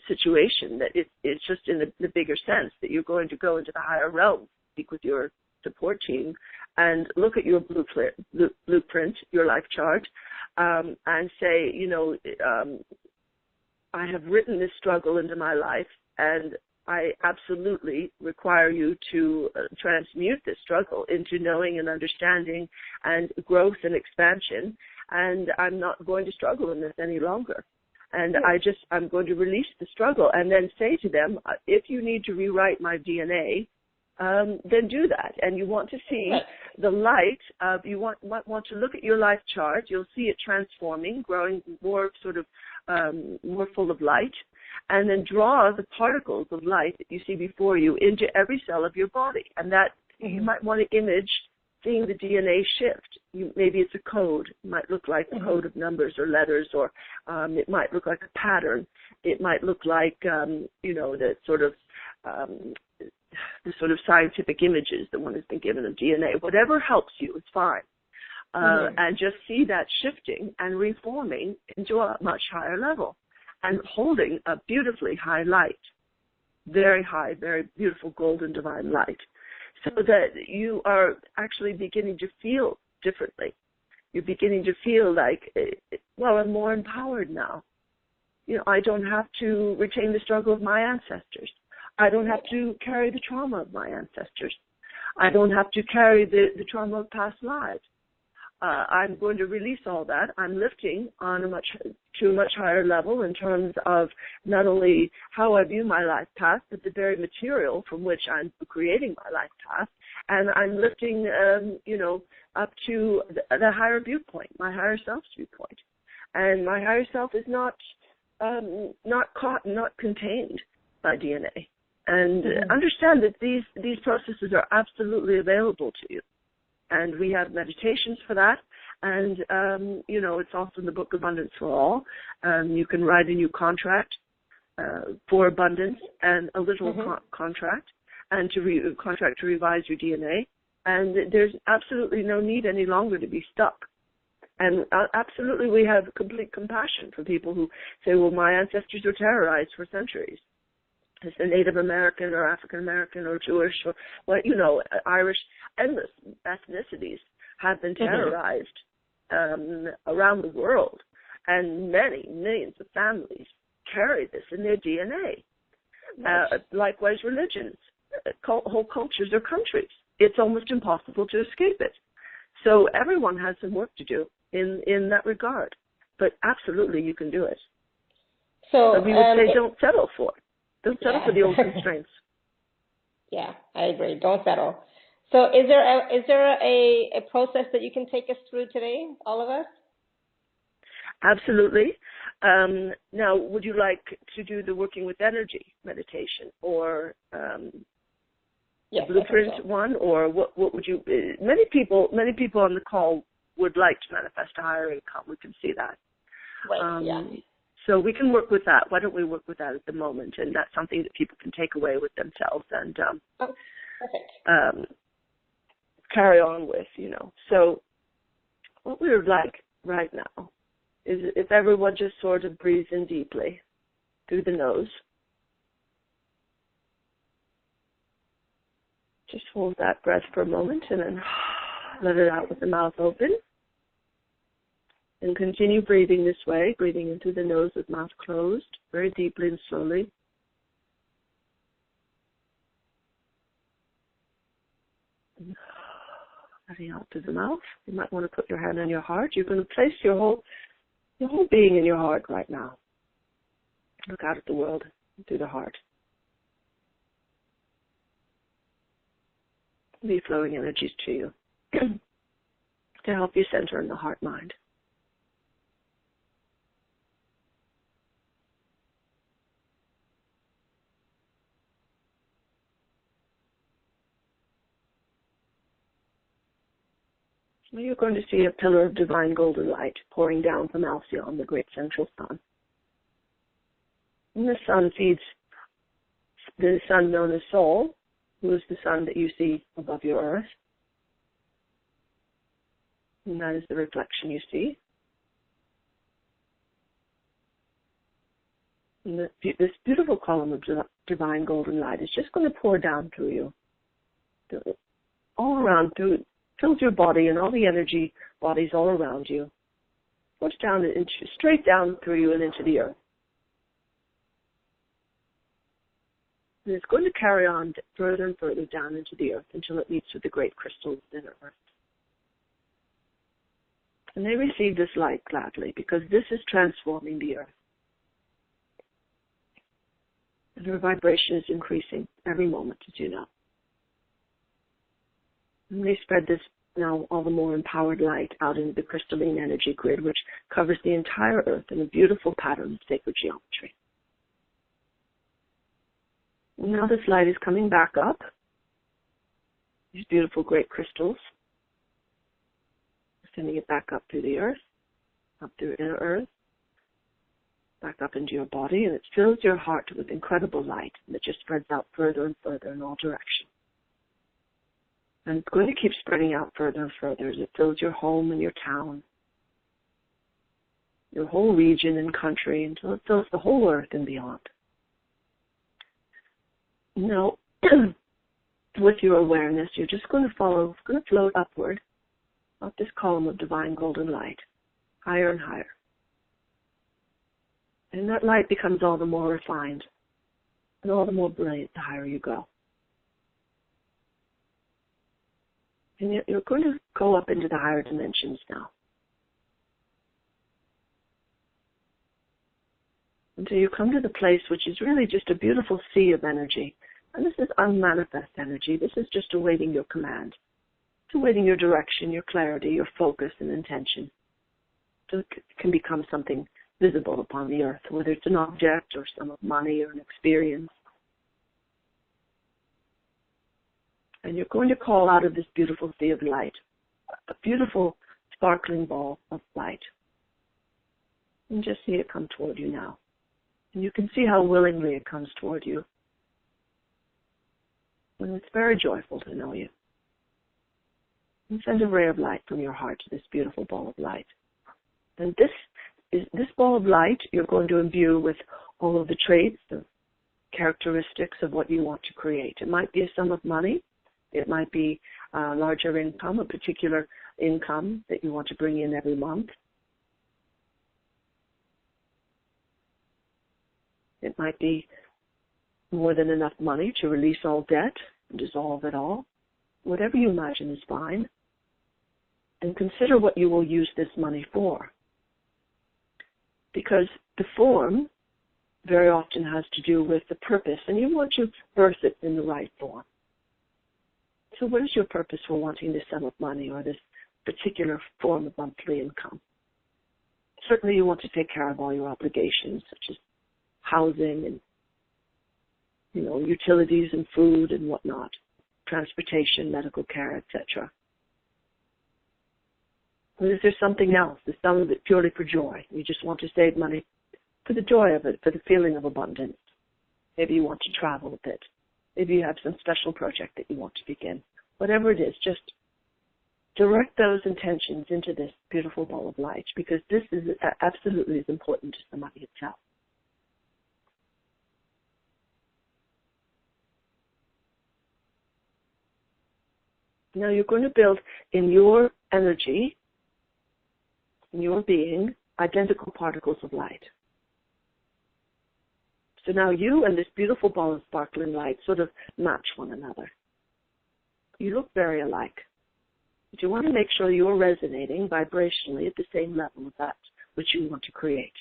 Speaker 2: situation, that it's just in the bigger sense that you're going to go into the higher realm, speak with your support team, and look at your blueprint, your life chart, and say, I have written this struggle into my life, and I absolutely require you to transmute this struggle into knowing and understanding and growth and expansion, and I'm not going to struggle in this any longer. And I'm going to release the struggle, and then say to them, if you need to rewrite my DNA, then do that. And you want to see the light of, you want to look at your life chart. You'll see it transforming, growing more more full of light, and then draw the particles of light that you see before you into every cell of your body. And that you might want to image seeing the DNA shift. Maybe it's a code. It might look like a code of numbers or letters, or it might look like a pattern. It might look like, the sort of scientific images that one has been given of DNA. Whatever helps you is fine. And just see that shifting and reforming into a much higher level and holding a beautifully high light, very high, very beautiful golden divine light, so that you are actually beginning to feel differently. You're beginning to feel like, I'm more empowered now. I don't have to retain the struggle of my ancestors. I don't have to carry the trauma of my ancestors. I don't have to carry the trauma of past lives. I'm going to release all that. I'm lifting on to a much higher level in terms of not only how I view my life path, but the very material from which I'm creating my life path. And I'm lifting, up to the higher viewpoint, my higher self's viewpoint. And my higher self is not not caught, not contained by DNA. And understand that these processes are absolutely available to you. And we have meditations for that. And, it's also in the book Abundance for All. You can write a new contract for abundance and a literal contract, and contract to revise your DNA. And there's absolutely no need any longer to be stuck. And absolutely we have complete compassion for people who say, well, my ancestors were terrorized for centuries. As a Native American or African American or Jewish or, Irish, endless ethnicities have been terrorized around the world. And many millions of families carry this in their DNA. Likewise, religions, whole cultures or countries. It's almost impossible to escape it. So everyone has some work to do in that regard. But absolutely you can do it.
Speaker 1: So
Speaker 2: we would say don't settle for it. Don't settle for the old constraints.
Speaker 1: Yeah, I agree. Don't settle. So is there a process that you can take us through today, all of us?
Speaker 2: Absolutely. Now, would you like to do the working with energy meditation or
Speaker 1: yes,
Speaker 2: blueprint one, or what would you? Many people on the call would like to manifest a higher income. We can see that.
Speaker 1: Right. Yeah.
Speaker 2: So we can work with that. Why don't we work with that at the moment? And that's something that people can take away with themselves and
Speaker 1: perfect.
Speaker 2: Carry on with, So what we would like right now is if everyone just sort of breathes in deeply through the nose. Just hold that breath for a moment and then let it out with the mouth open. And continue breathing this way, breathing in through the nose with mouth closed, very deeply and slowly. Letting out through the mouth. You might want to put your hand on your heart. You're going to place your whole being in your heart right now. Look out at the world through the heart. Be flowing energies to you to help you center in the heart mind. You're going to see a pillar of divine golden light pouring down from Alcyon, the great central sun. And the sun feeds the sun known as Sol, who is the sun that you see above your earth. And that is the reflection you see. And this beautiful column of divine golden light is just going to pour down through you, all around, fills your body and all the energy bodies all around you. Push down straight down through you and into the earth. And it's going to carry on further and further down into the earth until it meets with the great crystals within earth. And they receive this light gladly because this is transforming the earth. And her vibration is increasing every moment, as you know. And they spread this now all the more empowered light out into the crystalline energy grid, which covers the entire earth in a beautiful pattern of sacred geometry. And now this light is coming back up, these beautiful great crystals, sending it back up through the earth, up through inner earth, back up into your body, and it fills your heart with incredible light that just spreads out further and further in all directions. And it's going to keep spreading out further and further as it fills your home and your town, your whole region and country, until it fills the whole earth and beyond. Now, with your awareness, you're just going to float upward, up this column of divine golden light, higher and higher. And that light becomes all the more refined and all the more brilliant the higher you go. And you're going to go up into the higher dimensions now. Until you come to the place which is really just a beautiful sea of energy. And this is unmanifest energy. This is just awaiting your command. It's awaiting your direction, your clarity, your focus and intention. So it can become something visible upon the earth, whether it's an object or sum of money or an experience. And you're going to call out of this beautiful sea of light, a beautiful sparkling ball of light. And just see it come toward you now. And you can see how willingly it comes toward you. And it's very joyful to know you. And send a ray of light from your heart to this beautiful ball of light. And this ball of light you're going to imbue with all of the traits, the characteristics of what you want to create. It might be a sum of money. It might be a larger income, a particular income that you want to bring in every month. It might be more than enough money to release all debt and dissolve it all. Whatever you imagine is fine. And consider what you will use this money for. Because the form very often has to do with the purpose, and you want to birth it in the right form. So what is your purpose for wanting this sum of money or this particular form of monthly income? Certainly you want to take care of all your obligations, such as housing and, utilities and food and whatnot, transportation, medical care, etc. Or is there something else, is some of it purely for joy? You just want to save money for the joy of it, for the feeling of abundance. Maybe you want to travel a bit. Maybe you have some special project that you want to begin. Whatever it is, just direct those intentions into this beautiful ball of light, because this is absolutely as important as the money itself. Now you're going to build in your energy, in your being, identical particles of light. So now you and this beautiful ball of sparkling light sort of match one another. You look very alike. But you want to make sure you're resonating vibrationally at the same level of that which you want to create.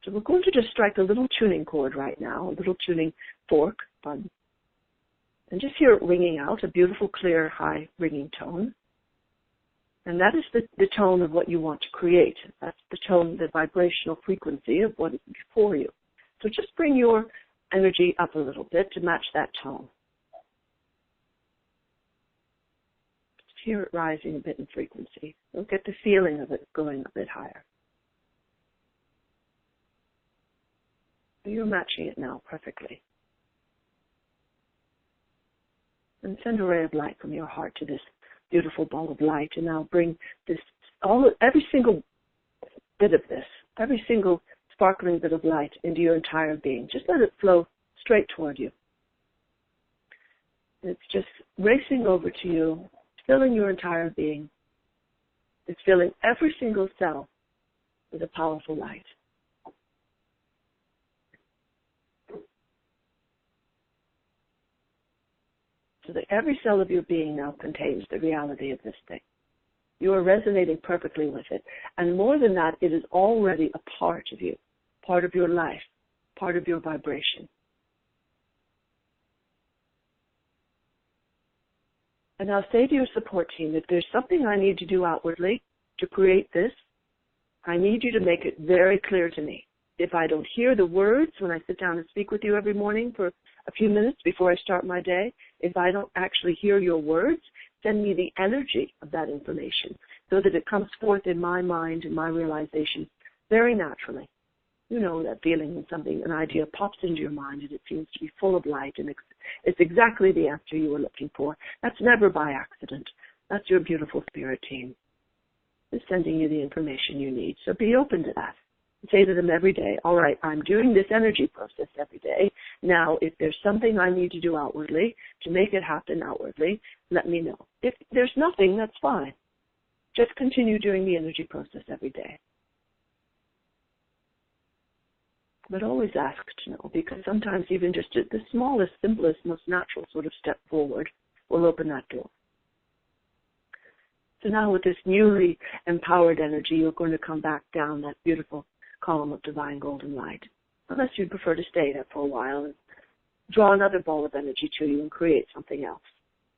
Speaker 2: So we're going to just strike a little tuning chord right now, a little tuning fork, and just hear it ringing out, a beautiful, clear, high ringing tone. And that is the tone of what you want to create. That's the tone, the vibrational frequency of what is before you. So just bring your energy up a little bit to match that tone. Just hear it rising a bit in frequency. You'll get the feeling of it going a bit higher. You're matching it now perfectly. And send a ray of light from your heart to this beautiful ball of light, and now bring this, every single bit of this, every single sparkling bit of light into your entire being. Just let it flow straight toward you. It's just racing over to you, filling your entire being. It's filling every single cell with a powerful light. So that every cell of your being now contains the reality of this thing. You are resonating perfectly with it. And more than that, it is already a part of you, part of your life, part of your vibration. And now say to your support team, if there's something I need to do outwardly to create this, I need you to make it very clear to me. If I don't hear the words when I sit down and speak with you every morning for a few minutes before I start my day, if I don't actually hear your words, send me the energy of that information so that it comes forth in my mind and my realization very naturally. You know that feeling when an idea pops into your mind and it seems to be full of light and it's exactly the answer you were looking for. That's never by accident. That's your beautiful spirit team. It's sending you the information you need. So be open to that. Say to them every day, all right, I'm doing this energy process every day. Now, if there's something I need to do outwardly to make it happen outwardly, let me know. If there's nothing, that's fine. Just continue doing the energy process every day. But always ask to know, because sometimes even just the smallest, simplest, most natural sort of step forward will open that door. So now with this newly empowered energy, you're going to come back down that beautiful column of divine golden light, unless you'd prefer to stay there for a while and draw another ball of energy to you and create something else,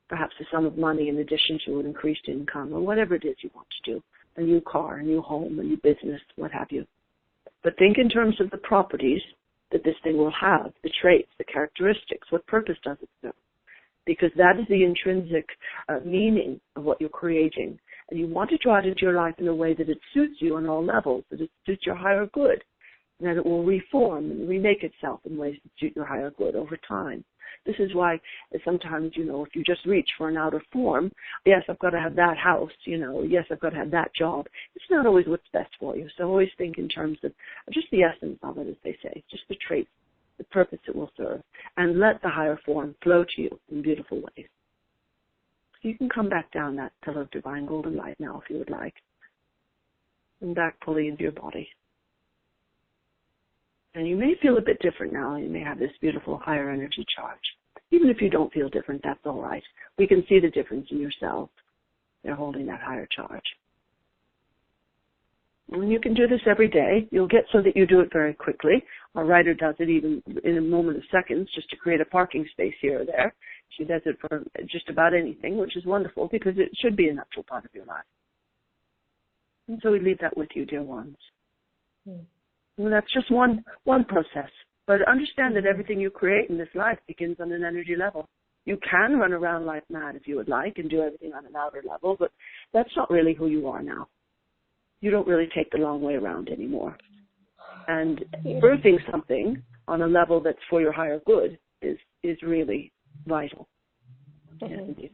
Speaker 2: perhaps a sum of money in addition to an increased income or whatever it is you want to do, a new car, a new home, a new business, what have you. But think in terms of the properties that this thing will have, the traits, the characteristics. What purpose does it serve? Because that is the intrinsic meaning of what you're creating. And you want to draw it into your life in a way that it suits you on all levels, that it suits your higher good, and that it will reform and remake itself in ways that suit your higher good over time. This is why sometimes, if you just reach for an outer form, yes, I've got to have that house, yes, I've got to have that job. It's not always what's best for you. So always think in terms of just the essence of it, as they say, just the traits, the purpose it will serve, and let the higher form flow to you in beautiful ways. So you can come back down that pillar of divine golden light now if you would like, and back fully into your body. And you may feel a bit different now. You may have this beautiful higher energy charge. Even if you don't feel different, that's all right. We can see the difference in yourself. They're holding that higher charge. And you can do this every day. You'll get so that you do it very quickly. Our writer does it even in a moment of seconds just to create a parking space here or there. She does it for just about anything, which is wonderful because it should be a natural part of your life. And so we leave that with you, dear ones. And that's just one process. But understand that everything you create in this life begins on an energy level. You can run around like mad if you would like and do everything on an outer level, but that's not really who you are now. You don't really take the long way around anymore. And birthing something on a level that's for your higher good is really vital. Yes, indeed.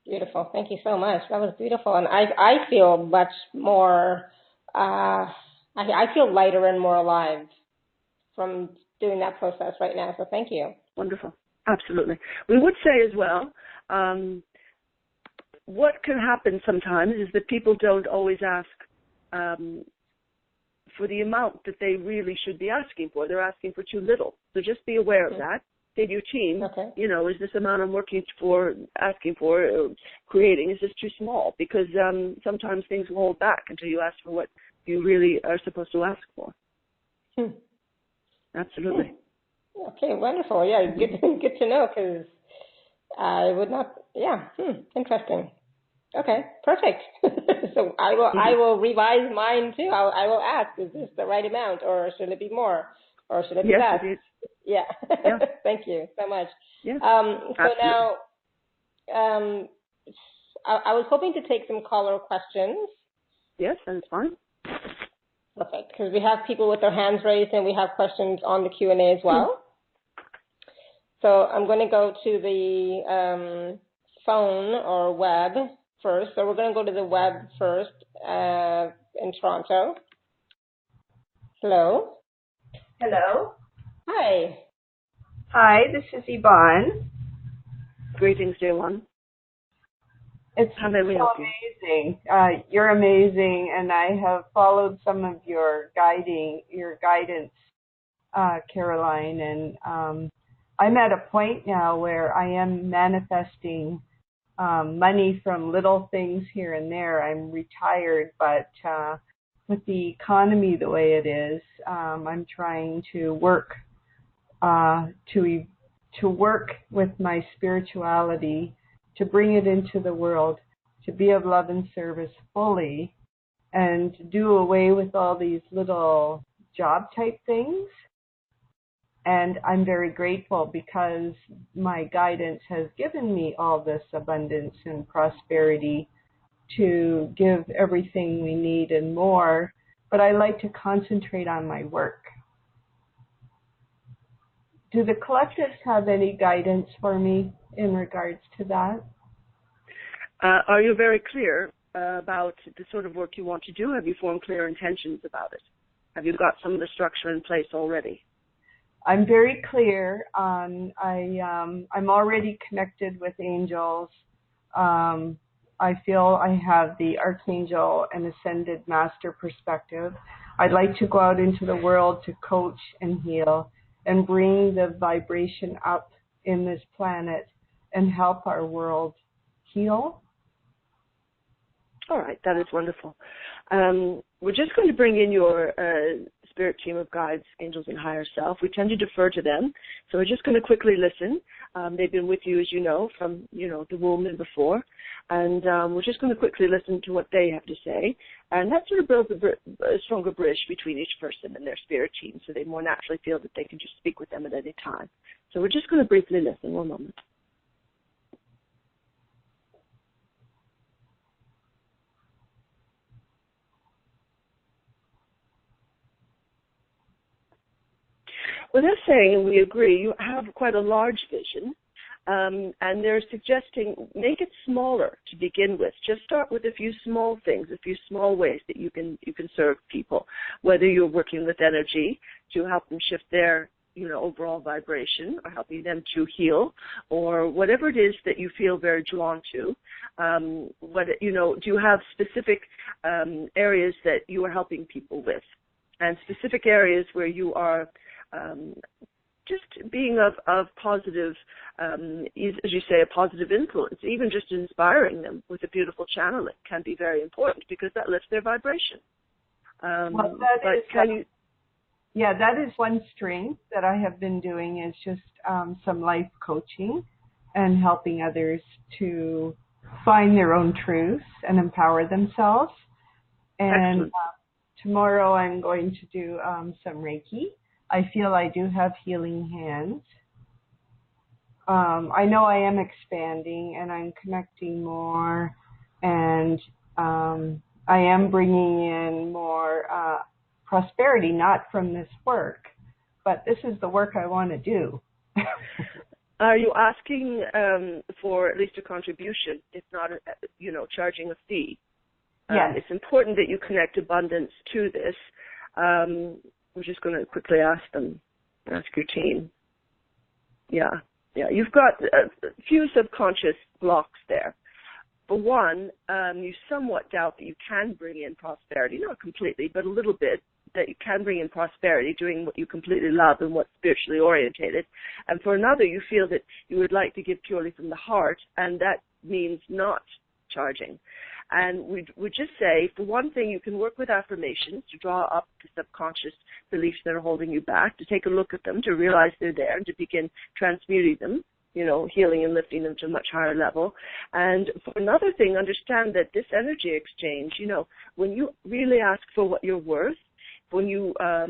Speaker 1: Beautiful. Thank you so much. That was beautiful. And I feel much more, I feel lighter and more alive from doing that process right now. So thank you.
Speaker 2: Wonderful. Absolutely. We would say as well, what can happen sometimes is that people don't always ask for the amount that they really should be asking for. They're asking for too little. So just be aware of that. Say to your team, is this amount I'm working for, asking for, creating, is this too small? Because sometimes things will hold back until you ask for what you really are supposed to ask for. Absolutely.
Speaker 1: Okay, wonderful. Yeah, good to know because I would not. Yeah, interesting. Okay, perfect. So I will revise mine too. I will ask: is this the right amount, or should it be more, or should it be less? Yeah. Thank you so much.
Speaker 2: Yeah.
Speaker 1: So now, I was hoping to take some caller questions.
Speaker 2: Yes, that's fine.
Speaker 1: Perfect, because we have people with their hands raised and we have questions on the Q&A as well. So I'm going to go to the phone or web first. So we're going to go to the web first in Toronto. Hello.
Speaker 3: Hello.
Speaker 1: Hi.
Speaker 3: Hi, this is Yvonne.
Speaker 2: Greetings, dear one.
Speaker 3: It's so amazing. You're amazing, and I have followed some of your guidance, Caroline, and I'm at a point now where I am manifesting money from little things here and there. I'm retired, but with the economy the way it is, I'm trying to work to work with my spirituality, to bring it into the world, to be of love and service fully, and to do away with all these little job type things. And I'm very grateful because my guidance has given me all this abundance and prosperity to give everything we need and more. But I like to concentrate on my work. Do the collectives have any guidance for me in regards to that?
Speaker 2: Are you very clear about the sort of work you want to do? Have you formed clear intentions about it? Have you got some of the structure in place already?
Speaker 3: I'm very clear. I'm already connected with angels. I feel I have the Archangel and Ascended Master perspective. I'd like to go out into the world to coach and heal and bring the vibration up in this planet and help our world heal.
Speaker 2: All right, that is wonderful. We're just going to bring in your spirit team of guides, angels, and higher self. We tend to defer to them, so we're just going to quickly listen. They've been with you, as you know, from, the womb and before. And we're just going to quickly listen to what they have to say. And that sort of builds a stronger bridge between each person and their spirit team, so they more naturally feel that they can just speak with them at any time. So we're just going to briefly listen. One moment. Well, they're saying, and we agree, you have quite a large vision, and they're suggesting make it smaller to begin with. Just start with a few small things, a few small ways that you can serve people, whether you're working with energy to help them shift their overall vibration, or helping them to heal, or whatever it is that you feel very drawn to. Do you have specific areas that you are helping people with, and specific areas where you are just being of positive, as you say, a positive influence, even just inspiring them with a beautiful channeling can be very important, because that lifts their vibration.
Speaker 3: That is one strength that I have been doing, is just some life coaching and helping others to find their own truths and empower themselves. And tomorrow I'm going to do some Reiki. I feel I do have healing hands. I know I am expanding and I'm connecting more, and I am bringing in more prosperity, not from this work, but this is the work I want to do.
Speaker 2: Are you asking for at least a contribution, if not, charging a fee?
Speaker 3: Yes.
Speaker 2: It's important that you connect abundance to this. We're just going to quickly ask your team. Yeah. You've got a few subconscious blocks there. For one, you somewhat doubt that you can bring in prosperity, not completely, but a little bit, that you can bring in prosperity doing what you completely love and what's spiritually orientated. And for another, you feel that you would like to give purely from the heart, and that means not charging. And we would just say, for one thing, you can work with affirmations to draw up the subconscious beliefs that are holding you back, to take a look at them, to realize they're there, and to begin transmuting them, healing and lifting them to a much higher level. And for another thing, understand that this energy exchange, when you really ask for what you're worth, when you are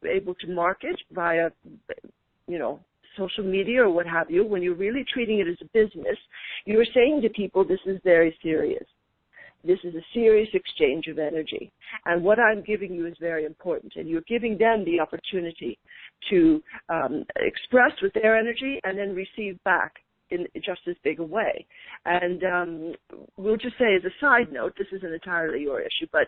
Speaker 2: able to market via, social media or what have you, when you're really treating it as a business, you're saying to people, this is very serious. This is a serious exchange of energy. And what I'm giving you is very important. And you're giving them the opportunity to express with their energy and then receive back in just as big a way. And we'll just say, as a side note, this isn't entirely your issue, but,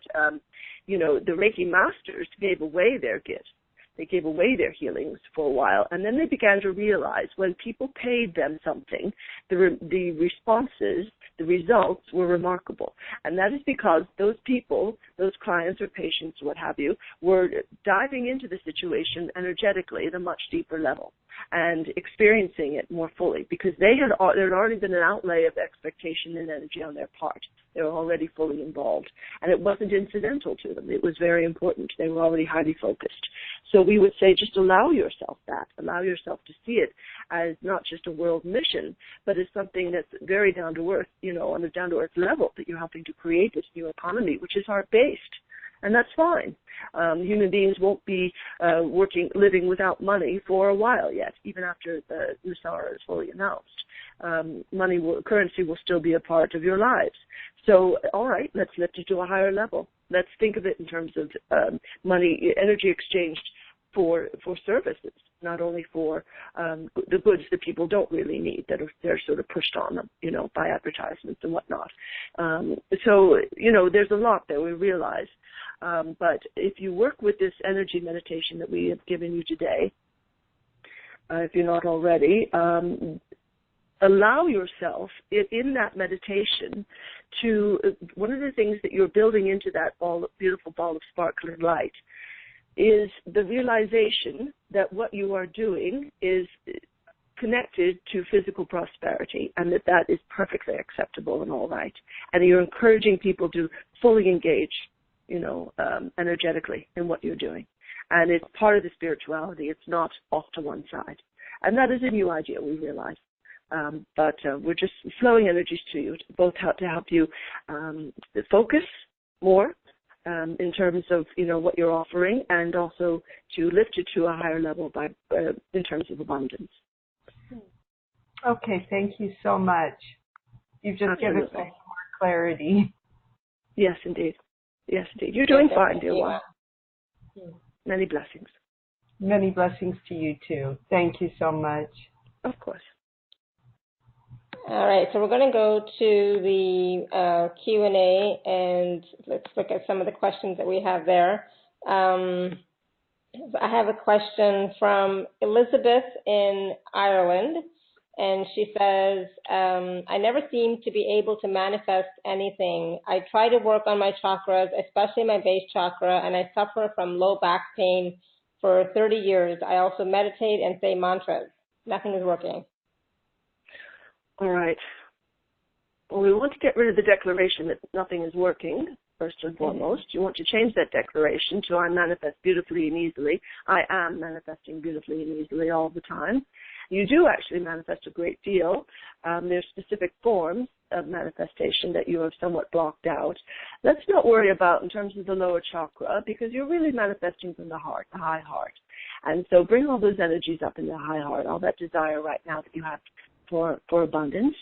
Speaker 2: the Reiki masters gave away their gifts. They gave away their healings for a while, and then they began to realize when people paid them something, the responses, the results were remarkable. And that is because those people, those clients or patients, what have you, were diving into the situation energetically at a much deeper level and experiencing it more fully, because there had already been an outlay of expectation and energy on their part. They were already fully involved, and it wasn't incidental to them. It was very important. They were already highly focused. So we would say, just allow yourself that. Allow yourself to see it as not just a world mission, but as something that's very down to earth, on a down to earth level, that you're helping to create this new economy, which is heart-based. And that's fine. Human beings won't be living without money for a while yet, even after the Nusara is fully announced. Currency will still be a part of your lives. So, all right, let's lift it to a higher level. Let's think of it in terms of money, energy exchanged for services, not only for the goods that people don't really need, they're sort of pushed on them, by advertisements and whatnot. So, there's a lot that we realize. But if you work with this energy meditation that we have given you today, if you're not already, allow yourself in that meditation to, one of the things that you're building into that beautiful ball of sparkling light is the realization that what you are doing is connected to physical prosperity, and that is perfectly acceptable and all right. And you're encouraging people to fully engage, energetically in what you're doing. And it's part of the spirituality. It's not off to one side. And that is a new idea, we realize. But we're just flowing energies to you, both to help you focus more in terms of, what you're offering, and also to lift you to a higher level in terms of abundance.
Speaker 3: Okay, thank you so much. You've just given us more clarity.
Speaker 2: Yes, indeed. Yes, indeed. You're doing fine, dear one. Many blessings.
Speaker 3: Many blessings to you, too. Thank you so much.
Speaker 2: Of course.
Speaker 1: All right, so we're going to go to the Q&A, and let's look at some of the questions that we have there. I have a question from Elizabeth in Ireland, and she says, I never seem to be able to manifest anything. I try to work on my chakras, especially my base chakra, and I suffer from low back pain for 30 years. I also meditate and say mantras. Nothing is working.
Speaker 2: All right. Well, we want to get rid of the declaration that nothing is working, first and foremost. You want to change that declaration to I manifest beautifully and easily. I am manifesting beautifully and easily all the time. You do actually manifest a great deal. There's specific forms of manifestation that you have somewhat blocked out. Let's not worry about in terms of the lower chakra, because you're really manifesting from the heart, the high heart. And so bring all those energies up in the high heart, all that desire right now that you have for abundance.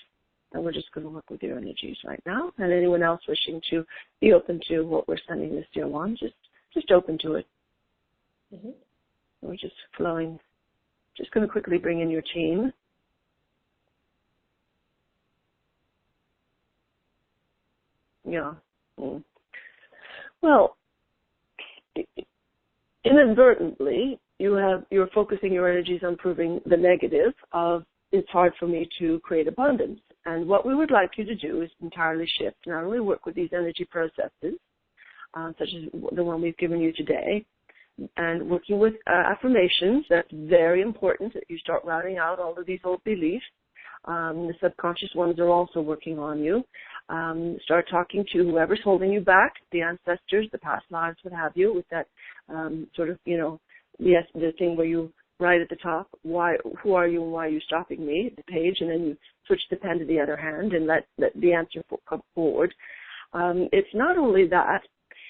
Speaker 2: And we're just going to work with your energies right now. And anyone else wishing to be open to what we're sending this dear one, just open to it. Mm-hmm. We're just flowing. Just going to quickly bring in your team. Yeah. Well, inadvertently, you're focusing your energies on proving the negative of it's hard for me to create abundance. And what we would like you to do is entirely shift, not only work with these energy processes, such as the one we've given you today, and working with affirmations. That's very important that you start routing out all of these old beliefs. The subconscious ones are also working on you. Start talking to whoever's holding you back, the ancestors, the past lives, what have you, with that sort of, the thing where you write at the top, who are you and why are you stopping me, the page, and then you switch the pen to the other hand and let the answer come forward. It's not only that,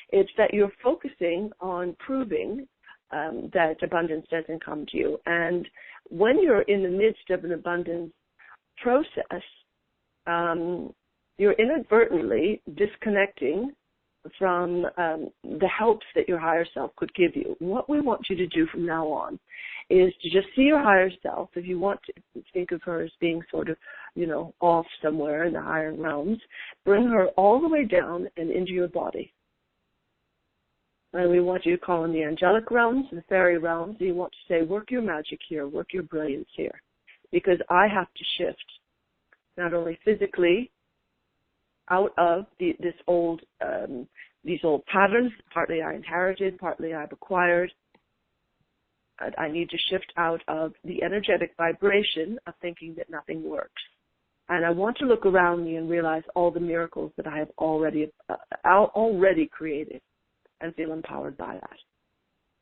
Speaker 2: it's that you're focusing on proving that abundance doesn't come to you. And when you're in the midst of an abundance process, you're inadvertently disconnecting from the helps that your higher self could give you. What we want you to do from now on is to just see your higher self. If you want to think of her as being sort of, off somewhere in the higher realms, bring her all the way down and into your body. And we want you to call in the angelic realms, the fairy realms, and you want to say, work your magic here, work your brilliance here. Because I have to shift, not only physically, out of these old patterns, partly I inherited, partly I've acquired. I need to shift out of the energetic vibration of thinking that nothing works. And I want to look around me and realize all the miracles that I have already created and feel empowered by that.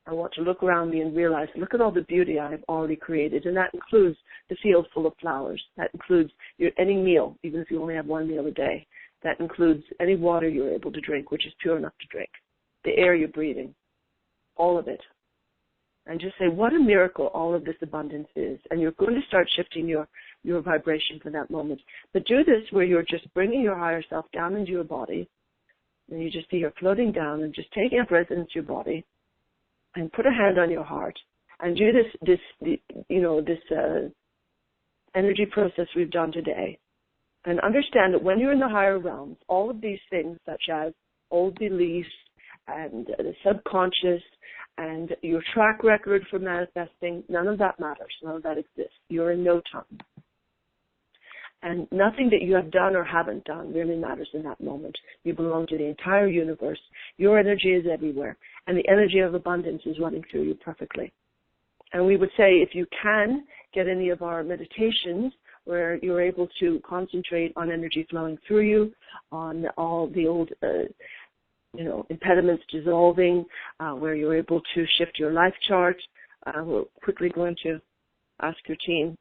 Speaker 2: I want to look around me and realize, look at all the beauty I have already created, and that includes the field full of flowers. That includes any meal, even if you only have one meal a day. That includes any water you're able to drink, which is pure enough to drink. The air you're breathing, all of it. And just say, what a miracle all of this abundance is. And you're going to start shifting your vibration for that moment. But do this where you're just bringing your higher self down into your body, and you just see her floating down and just taking up residence in your body, and put a hand on your heart, and do this energy process we've done today. And understand that when you're in the higher realms, all of these things, such as old beliefs and the subconscious and your track record for manifesting, none of that matters. None of that exists. You're in no time. And nothing that you have done or haven't done really matters in that moment. You belong to the entire universe. Your energy is everywhere. And the energy of abundance is running through you perfectly. And we would say if you can get any of our meditations where you're able to concentrate on energy flowing through you, on all the old impediments dissolving, where you're able to shift your life chart, we're quickly going to ask your team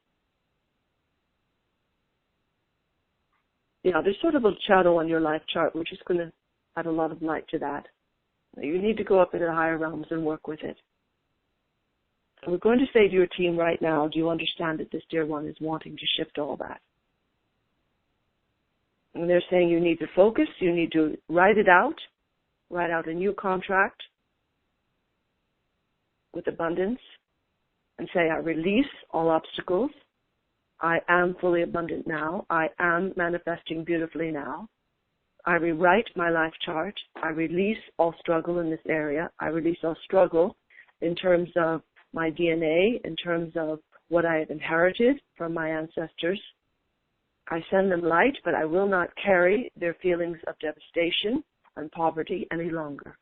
Speaker 2: Yeah, there's sort of a shadow on your life chart, which is going to add a lot of light to that. You need to go up into the higher realms and work with it. And we're going to say to your team right now, do you understand that this dear one is wanting to shift all that? And they're saying you need to focus, you need to write out a new contract with abundance, and say, I release all obstacles. I am fully abundant now. I am manifesting beautifully now. I rewrite my life chart. I release all struggle in this area. I release all struggle in terms of my DNA, in terms of what I have inherited from my ancestors. I send them light, but I will not carry their feelings of devastation and poverty any longer.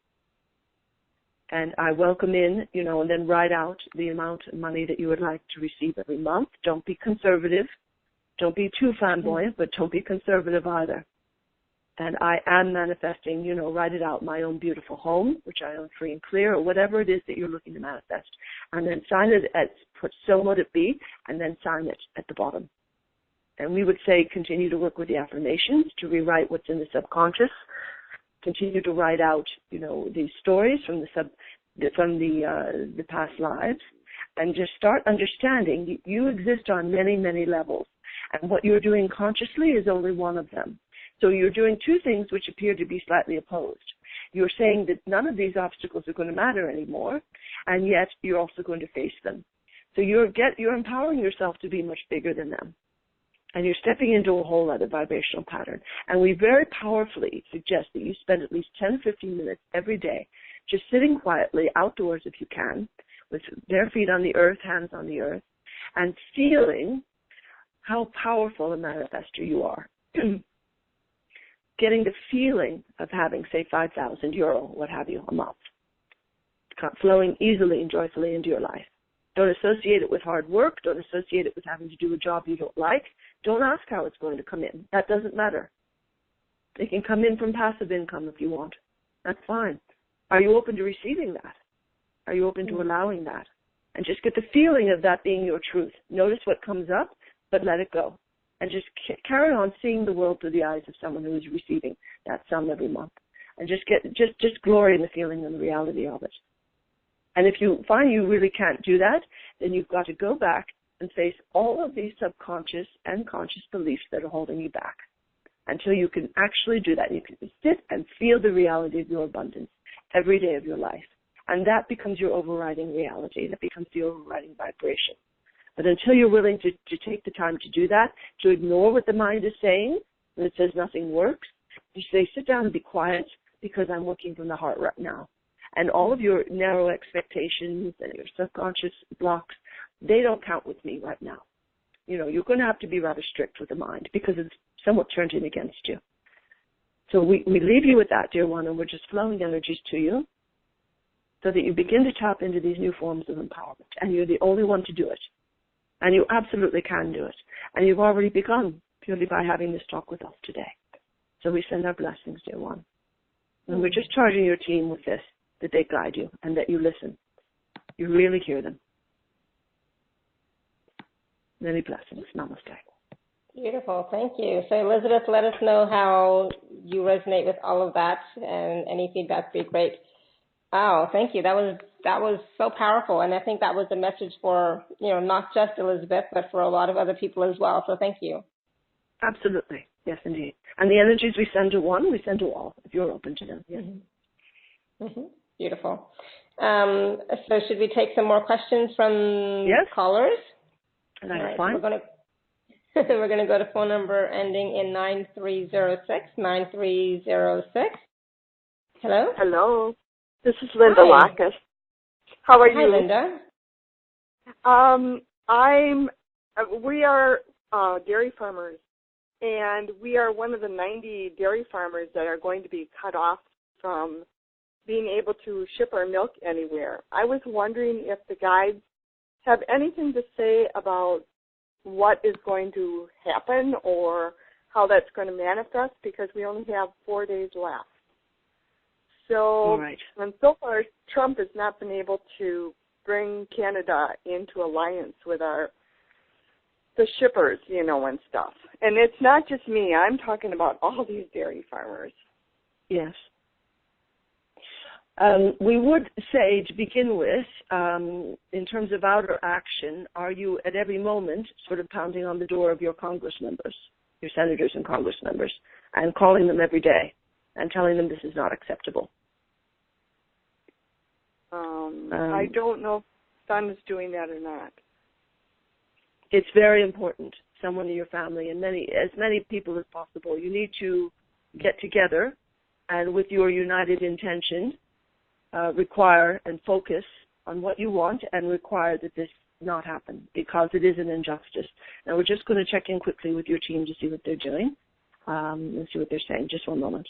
Speaker 2: And I welcome in, and then write out the amount of money that you would like to receive every month. Don't be conservative. Don't be too flamboyant, but don't be conservative either. And I am manifesting, write it out, my own beautiful home, which I own free and clear, or whatever it is that you're looking to manifest. And then sign it put so let it be, and then sign it at the bottom. And we would say continue to work with the affirmations to rewrite what's in the subconscious. Continue to write out, these stories from the past lives, and just start understanding you exist on many, many levels. And what you're doing consciously is only one of them. So you're doing two things which appear to be slightly opposed. You're saying that none of these obstacles are going to matter anymore, and yet you're also going to face them. So you're empowering yourself to be much bigger than them. And you're stepping into a whole other vibrational pattern. And we very powerfully suggest that you spend at least 10 or 15 minutes every day just sitting quietly outdoors if you can, with bare feet on the earth, hands on the earth, and feeling how powerful a manifester you are. Getting the feeling of having, say, €5,000, what have you, a month, flowing easily and joyfully into your life. Don't associate it with hard work. Don't associate it with having to do a job you don't like. Don't ask how it's going to come in. That doesn't matter. It can come in from passive income if you want. That's fine. Are you open to receiving that? Are you open to allowing that? And just get the feeling of that being your truth. Notice what comes up, but let it go. And just carry on seeing the world through the eyes of someone who is receiving that sum every month. And just glory in the feeling and the reality of it. And if you find you really can't do that, then you've got to go back and face all of these subconscious and conscious beliefs that are holding you back until you can actually do that. You can sit and feel the reality of your abundance every day of your life. And that becomes your overriding reality. That becomes the overriding vibration. But until you're willing to take the time to do that, to ignore what the mind is saying, when it says nothing works, you say, sit down and be quiet because I'm working from the heart right now. And all of your narrow expectations and your subconscious blocks, they don't count with me right now. You're going to have to be rather strict with the mind because it's somewhat turned in against you. So we leave you with that, dear one, and we're just flowing energies to you so that you begin to tap into these new forms of empowerment. And you're the only one to do it. And you absolutely can do it. And you've already begun purely by having this talk with us today. So we send our blessings, dear one. And we're just charging your team with this, that they guide you and that you listen. You really hear them. Many blessings. Namaste.
Speaker 1: Beautiful. Thank you. So Elizabeth, let us know how you resonate with all of that, and any feedback would be great. Wow. Thank you. That was so powerful. And I think that was a message for, not just Elizabeth, but for a lot of other people as well. So thank you.
Speaker 2: Absolutely. Yes, indeed. And the energies we send to one, we send to all, if you're open to them. Yes.
Speaker 1: Mm-hmm. Mm-hmm. Beautiful. So should we take some more questions from callers?
Speaker 2: And that's fine.
Speaker 1: We're going to go to phone number ending in 9306. 9306. Hello?
Speaker 4: Hello. This is Linda Lacus. How are you?
Speaker 1: Hi, Linda.
Speaker 4: We are dairy farmers, and we are one of the 90 dairy farmers that are going to be cut off from being able to ship our milk anywhere. I was wondering if the guides have anything to say about what is going to happen or how that's going to manifest, because we only have 4 days left. So, and so far, Trump has not been able to bring Canada into alliance with our the shippers, and stuff. And it's not just me. I'm talking about all these dairy farmers.
Speaker 2: Yes. We would say, to begin with, in terms of outer action, are you at every moment sort of pounding on the door of your Congress members, your senators and Congress members, and calling them every day and telling them this is not acceptable?
Speaker 4: I don't know if Son is doing that or not.
Speaker 2: It's very important. Someone in your family and as many people as possible. You need to get together and with your united intention require and focus on what you want and require that this not happen, because it is an injustice. Now we're just going to check in quickly with your team to see what they're doing and see what they're saying. Just one moment.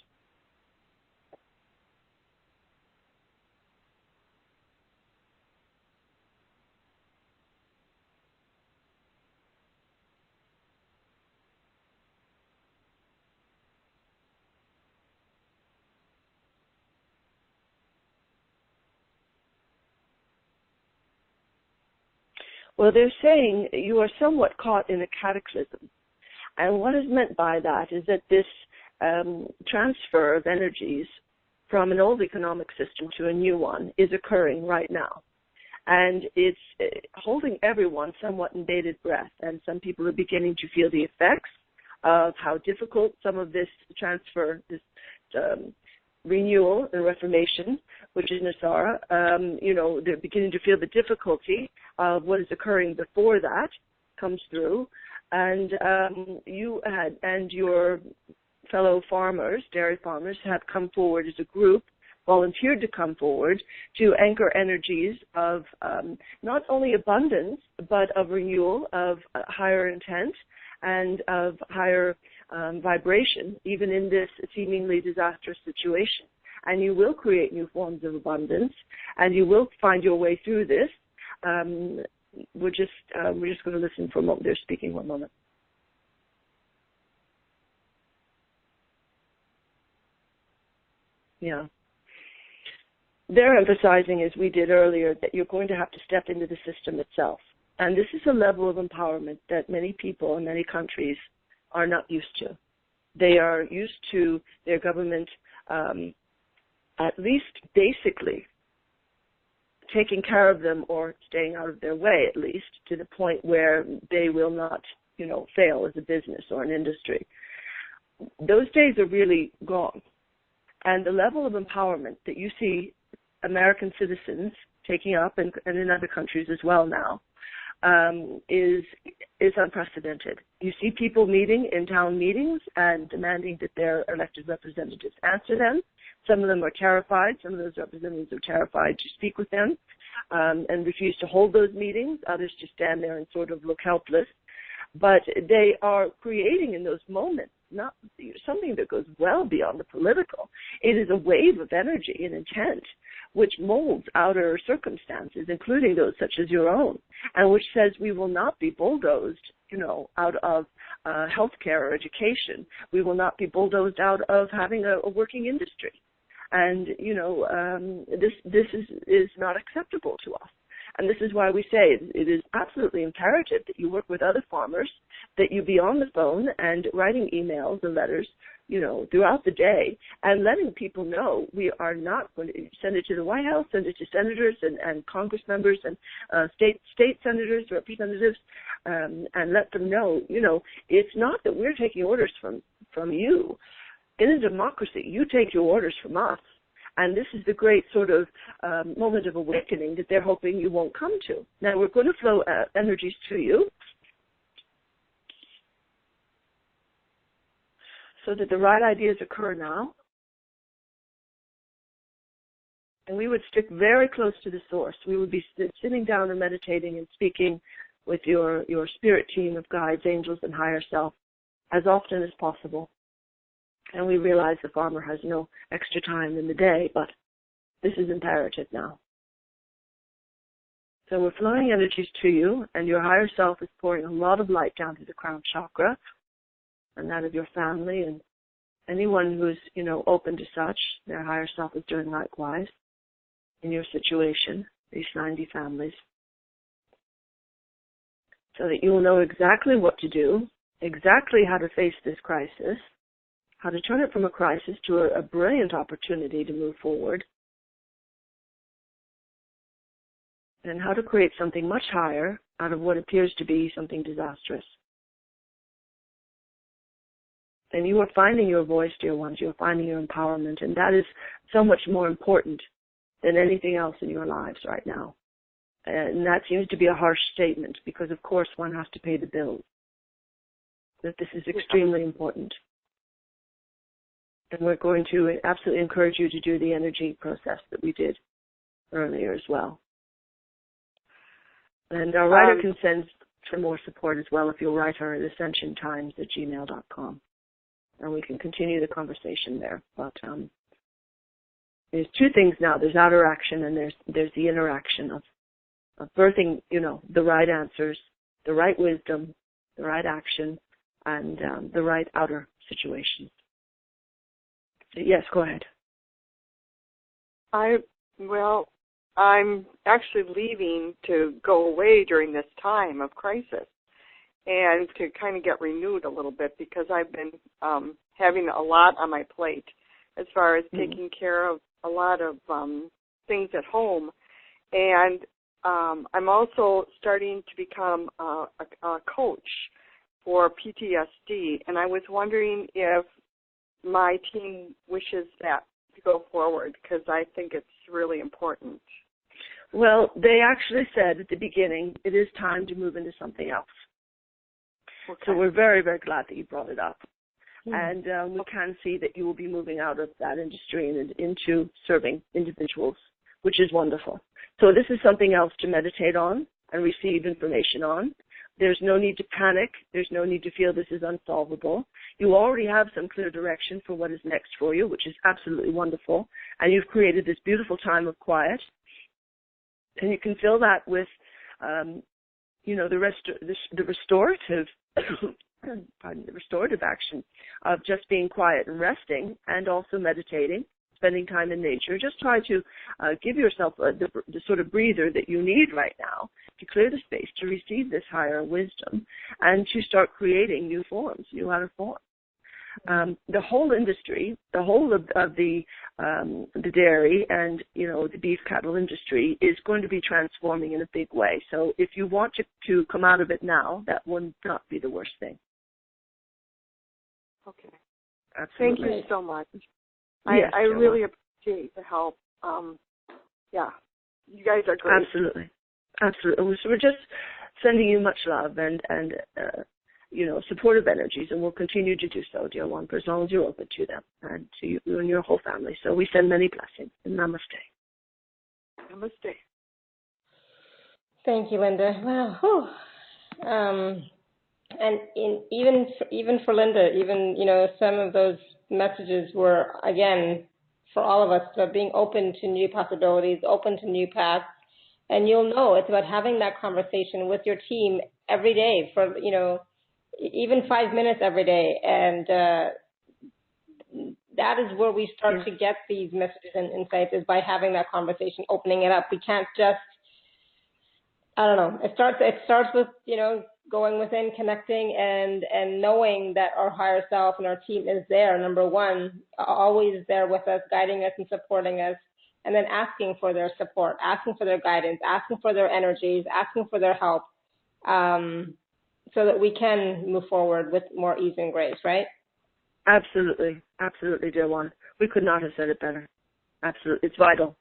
Speaker 2: Well, they're saying you are somewhat caught in a cataclysm. And what is meant by that is that this transfer of energies from an old economic system to a new one is occurring right now. And it's holding everyone somewhat in bated breath. And some people are beginning to feel the effects of how difficult some of this transfer, this renewal and reformation, which is Nasara, they're beginning to feel the difficulty of what is occurring before that comes through. And you and your fellow farmers, dairy farmers, have come forward as a group, volunteered to come forward to anchor energies of not only abundance, but of renewal, of higher intent, and of higher vibration, even in this seemingly disastrous situation. And you will create new forms of abundance, and you will find your way through this. We're just going to listen for a moment. They're speaking. One moment. Yeah. They're emphasizing, as we did earlier, that you're going to have to step into the system itself. And this is a level of empowerment that many people in many countries are not used to. They are used to their government at least basically taking care of them or staying out of their way, at least to the point where they will not, fail as a business or an industry. Those days are really gone. And the level of empowerment that you see American citizens taking up, and in other countries as well now, is unprecedented. You see people meeting in town meetings and demanding that their elected representatives answer them. Some of them are terrified. Some of those representatives are terrified to speak with them and refuse to hold those meetings. Others just stand there and sort of look helpless. But they are creating in those moments not something that goes well beyond the political. It is a wave of energy and intent which molds outer circumstances, including those such as your own, and which says we will not be bulldozed, out of healthcare or education. We will not be bulldozed out of having a working industry. And, this is not acceptable to us. And this is why we say it is absolutely imperative that you work with other farmers, that you be on the phone and writing emails and letters, throughout the day, and letting people know we are not going to send it to the White House, send it to senators and Congress members and state senators, representatives, and let them know, it's not that we're taking orders from you. In a democracy, you take your orders from us. And this is the great sort of moment of awakening that they're hoping you won't come to. Now, we're going to flow energies to you so that the right ideas occur now. And we would stick very close to the source. We would be sitting down and meditating and speaking with your spirit team of guides, angels, and higher self as often as possible. And we realize the farmer has no extra time in the day, but this is imperative now. So we're flowing energies to you, and your higher self is pouring a lot of light down to the crown chakra, and that of your family, and anyone who's, open to such, their higher self is doing likewise in your situation, these 90 families. so that you will know exactly what to do, exactly how to face this crisis, how to turn it from a crisis to a brilliant opportunity to move forward, and how to create something much higher out of what appears to be something disastrous. And you are finding your voice, dear ones. You are finding your empowerment, and that is so much more important than anything else in your lives right now. And that seems to be a harsh statement because, of course, one has to pay the bills. But this is extremely important. And we're going to absolutely encourage you to do the energy process that we did earlier as well. And our writer can send for more support as well if you'll write her at ascensiontimes@gmail.com. And we can continue the conversation there. But there's two things now. There's outer action and there's the inner action of birthing, the right answers, the right wisdom, the right action, and the right outer situation. So yes, go ahead.
Speaker 4: I'm actually leaving to go away during this time of crisis and to kind of get renewed a little bit because I've been having a lot on my plate as far as taking care of a lot of things at home. And I'm also starting to become a coach for PTSD, and I was wondering if my team wishes that to go forward because I think it's really important.
Speaker 2: Well, they actually said at the beginning it is time to move into something else. Okay. So we're very, very glad that you brought it up. And we can see that you will be moving out of that industry and into serving individuals, which is wonderful. So this is something else to meditate on and receive information on. There's no need to panic. There's no need to feel this is unsolvable. You already have some clear direction for what is next for you, which is absolutely wonderful. And you've created this beautiful time of quiet. And you can fill that with, the restorative, the restorative action of just being quiet and resting, and also meditating, spending time in nature. Just try to give yourself the sort of breather that you need right now to clear the space to receive this higher wisdom and to start creating new forms, new outer forms. The whole industry, the whole of the dairy and, the beef cattle industry is going to be transforming in a big way. So if you want to come out of it now, that would not be the worst thing.
Speaker 4: Okay.
Speaker 2: Absolutely.
Speaker 4: Thank you so much.
Speaker 2: Yes,
Speaker 4: I really appreciate the help. You guys are great.
Speaker 2: Absolutely. Absolutely. So we're just sending you much love and supportive energies, and we'll continue to do so, dear one, for as long as you're open to them, and to you and your whole family. So we send many blessings, and namaste.
Speaker 4: Namaste.
Speaker 1: Thank you, Linda. Wow. And even for Linda, some of those messages were, again, for all of us, about being open to new possibilities, open to new paths. And you'll know it's about having that conversation with your team every day for, even 5 minutes every day. And that is where we start to get these messages and insights, is by having that conversation, opening it up. We can't just, it starts with, going within, connecting, and knowing that our higher self and our team is there, number one, always there with us, guiding us and supporting us, and then asking for their support, asking for their guidance, asking for their energies, asking for their help, so that we can move forward with more ease and grace, right?
Speaker 2: Absolutely. Absolutely, dear one. We could not have said it better. Absolutely. It's vital.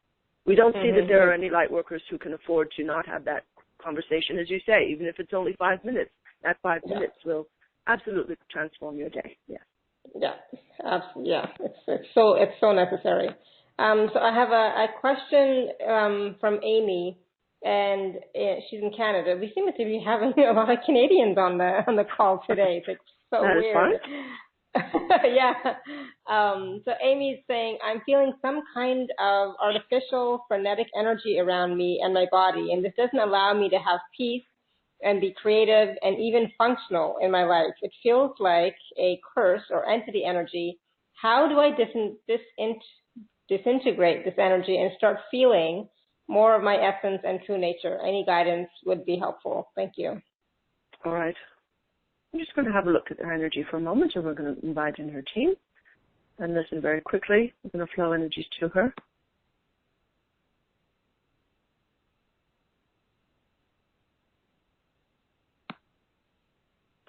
Speaker 2: We don't see that there are any light workers who can afford to not have that conversation, as you say, even if it's only 5 minutes. That 5 minutes will absolutely transform your day. Yes.
Speaker 1: Yeah. Absolutely. Yeah. It's so necessary. So I have a question from Amy, and she's in Canada. We seem to be having a lot of Canadians on the call today. It's so
Speaker 2: that
Speaker 1: weird.
Speaker 2: Is fun.
Speaker 1: Yeah. So Amy's saying, I'm feeling some kind of artificial frenetic energy around me and my body, and this doesn't allow me to have peace and be creative and even functional in my life. It feels like a curse or entity energy. How do I disintegrate this energy and start feeling more of my essence and true nature? Any guidance would be helpful. Thank you.
Speaker 2: All right. I'm just going to have a look at her energy for a moment, and we're going to invite in her team and listen very quickly. We're going to flow energies to her.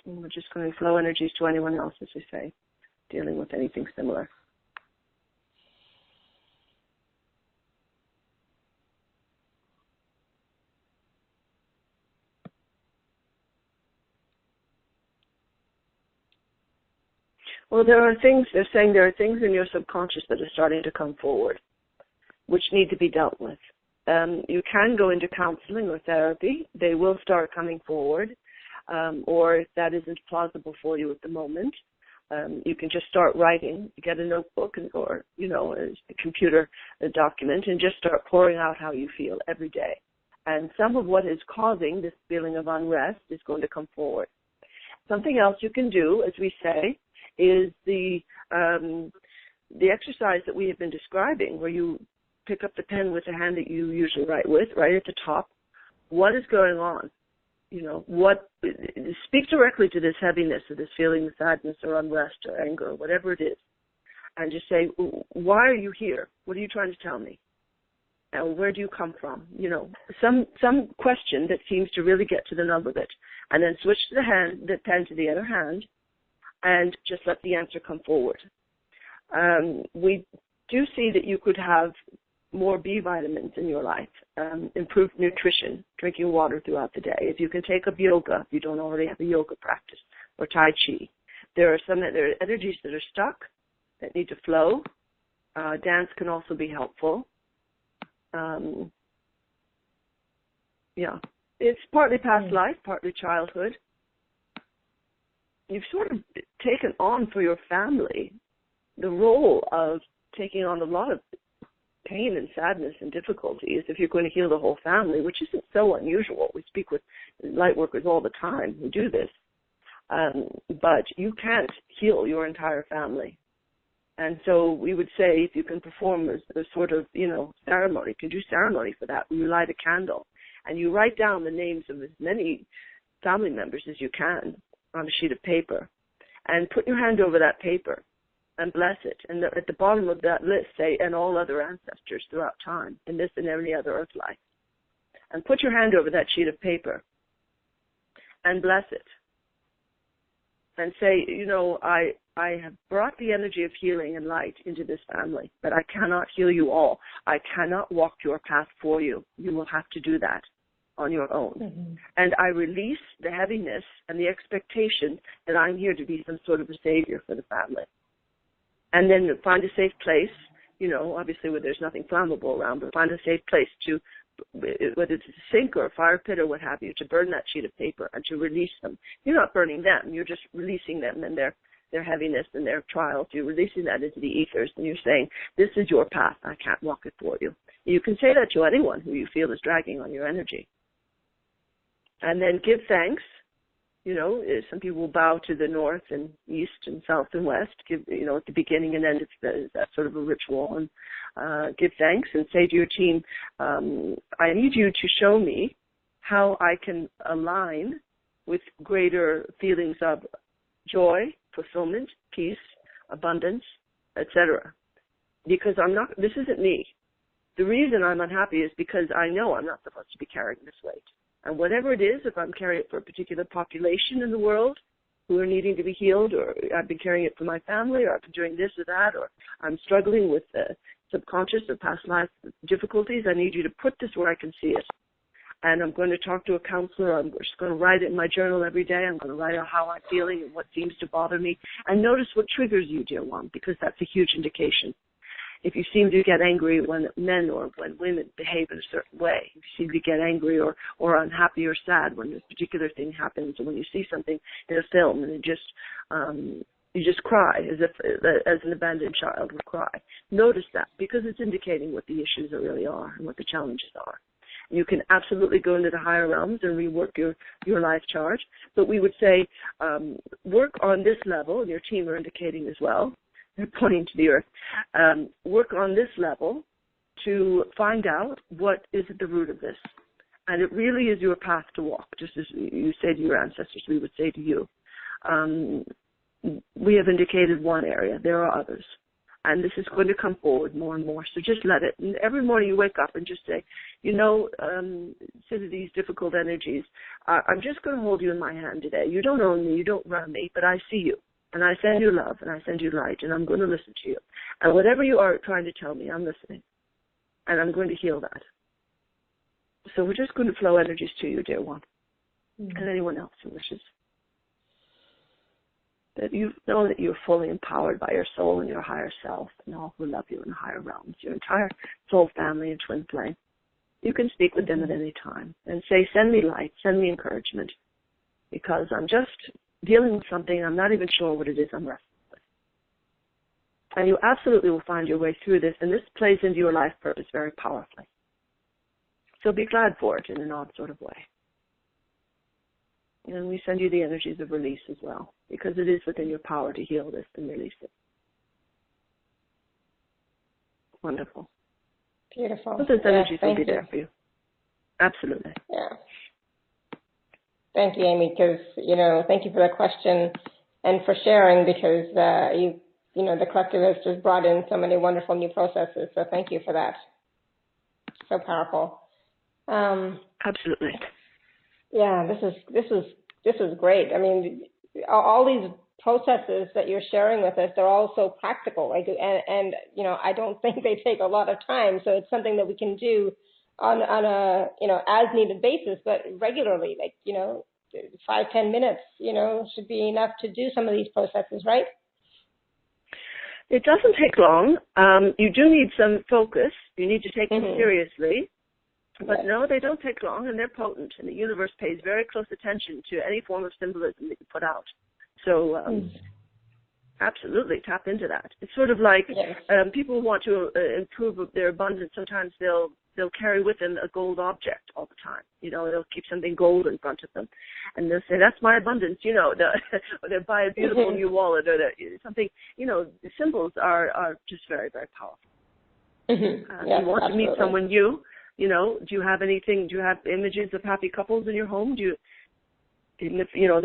Speaker 2: And we're just going to flow energies to anyone else, as we say, dealing with anything similar. Well, they're saying there are things in your subconscious that are starting to come forward, which need to be dealt with. You can go into counseling or therapy. They will start coming forward, or if that isn't plausible for you at the moment, you can just start writing. Get a notebook or, a computer document and just start pouring out how you feel every day. And some of what is causing this feeling of unrest is going to come forward. Something else you can do, as we say, is the exercise that we have been describing, where you pick up the pen with the hand that you usually write with, right at the top. What is going on? Speak directly to this heaviness or this feeling of sadness or unrest or anger or whatever it is, and just say, why are you here? What are you trying to tell me? And where do you come from? Some question that seems to really get to the nub of it, and then switch the pen to the other hand, and just let the answer come forward. We do see that you could have more B vitamins in your life, improved nutrition, drinking water throughout the day. If you can take up yoga, if you don't already have a yoga practice, or Tai Chi. There are energies that are stuck that need to flow. Dance can also be helpful. It's partly past life, partly childhood. You've sort of taken on for your family the role of taking on a lot of pain and sadness and difficulties if you're going to heal the whole family, which isn't so unusual. We speak with light workers all the time who do this. But you can't heal your entire family. And so we would say if you can perform a sort of, ceremony, you can do ceremony for that. You light a candle and you write down the names of as many family members as you can on a sheet of paper and put your hand over that paper and bless it. And at the bottom of that list, say, and all other ancestors throughout time, in this and every other earth life. And put your hand over that sheet of paper and bless it. And say, I have brought the energy of healing and light into this family, but I cannot heal you all. I cannot walk your path for you. You will have to do that on your own. Mm-hmm. And I release the heaviness and the expectation that I'm here to be some sort of a savior for the family. And then find a safe place, obviously where there's nothing flammable around, but find a safe place to, whether it's a sink or a fire pit or what have you, to burn that sheet of paper and to release them. You're not burning them. You're just releasing them and their heaviness and their trials. You're releasing that into the ethers, and you're saying, this is your path. I can't walk it for you. You can say that to anyone who you feel is dragging on your energy. And then give thanks. Some people will bow to the north and east and south and west, give, at the beginning and end, it's that sort of a ritual, and give thanks and say to your team, I need you to show me how I can align with greater feelings of joy, fulfillment, peace, abundance, etc. Because this isn't me. The reason I'm unhappy is because I know I'm not supposed to be carrying this weight. And whatever it is, if I'm carrying it for a particular population in the world who are needing to be healed, or I've been carrying it for my family, or I've been doing this or that, or I'm struggling with subconscious or past life difficulties, I need you to put this where I can see it. And I'm going to talk to a counselor. I'm just going to write it in my journal every day. I'm going to write out how I'm feeling and what seems to bother me. And notice what triggers you, dear one, because that's a huge indication. If you seem to get angry when men or when women behave in a certain way, if you seem to get angry or unhappy or sad when a particular thing happens, or when you see something in a film and you just cry as an abandoned child would cry. Notice that, because it's indicating what the issues really are and what the challenges are. You can absolutely go into the higher realms and rework your life charge, but we would say work on this level, and your team are indicating as well. They're pointing to the earth. Work on this level to find out what is at the root of this. And it really is your path to walk, just as you say to your ancestors, we would say to you. We have indicated one area. There are others. And this is going to come forward more and more. So just let it. And every morning you wake up and just say, say to these difficult energies, I'm just going to hold you in my hand today. You don't own me. You don't run me. But I see you. And I send you love. And I send you light. And I'm going to listen to you. And whatever you are trying to tell me, I'm listening. And I'm going to heal that. So we're just going to flow energies to you, dear one. And anyone else who wishes. That you know that you're fully empowered by your soul and your higher self and all who love you in the higher realms, your entire soul family and twin flame. You can speak with them at any time and say, send me light, send me encouragement, because I'm just dealing with something I'm not even sure what it is I'm wrestling with. And you absolutely will find your way through this, and this plays into your life purpose very powerfully. So be glad for it in an odd sort of way. And we send you the energies of release as well, because it is within your power to heal this and release it. Wonderful.
Speaker 1: Beautiful.
Speaker 2: So those energies will be there for you. Absolutely.
Speaker 1: Yeah. Thank you, Amy, because, thank you for that question and for sharing, because, the collective has just brought in so many wonderful new processes. So thank you for that. So powerful.
Speaker 2: Absolutely.
Speaker 1: Yeah, this is great. I mean, all these processes that you're sharing with us, they're all so practical. And I don't think they take a lot of time. So it's something that we can do on a as needed basis, but regularly, 5-10 minutes, should be enough to do some of these processes, right?
Speaker 2: It doesn't take long. You do need some focus. You need to take them seriously. But no, they don't take long, and they're potent, and the universe pays very close attention to any form of symbolism that you put out. So absolutely tap into that. It's sort of like people who want to improve their abundance. Sometimes they'll carry with them a gold object all the time. They'll keep something gold in front of them, and they'll say, that's my abundance, or they'll buy a beautiful new wallet or something. The symbols are just very, very powerful. You want to meet someone new. Do you have anything? Do you have images of happy couples in your home? Do you, in the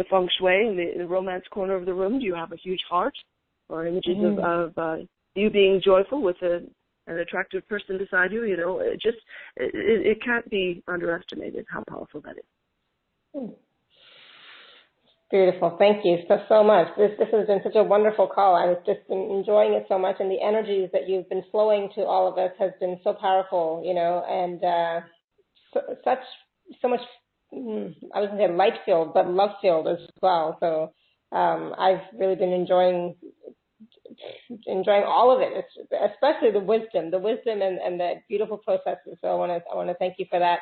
Speaker 2: feng shui in the romance corner of the room, do you have a huge heart, or images of you being joyful with an attractive person beside you? It can't be underestimated how powerful that is.
Speaker 1: Beautiful. Thank you so much. This has been such a wonderful call. I was just enjoying it so much, and the energies that you've been flowing to all of us has been so powerful, and so much, I was going to say light-filled, but love-filled as well. So I've really been enjoying all of it, especially the wisdom and the beautiful processes. So I want to thank you for that.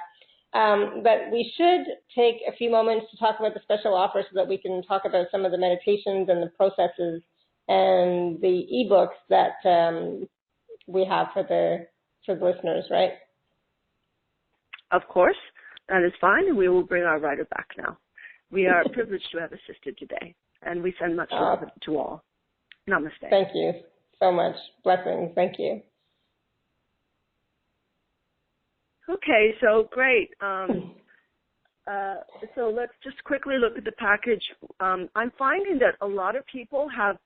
Speaker 1: But we should take a few moments to talk about the special offer so that we can talk about some of the meditations and the processes and the ebooks that we have for the listeners, right?
Speaker 2: Of course, that is fine, and we will bring our writer back now. We are privileged to have assisted today, and we send much love to all. Namaste.
Speaker 1: Thank you so much. Blessings. Thank you.
Speaker 2: Okay, so great. So let's just quickly look at the package. I'm finding that a lot of people have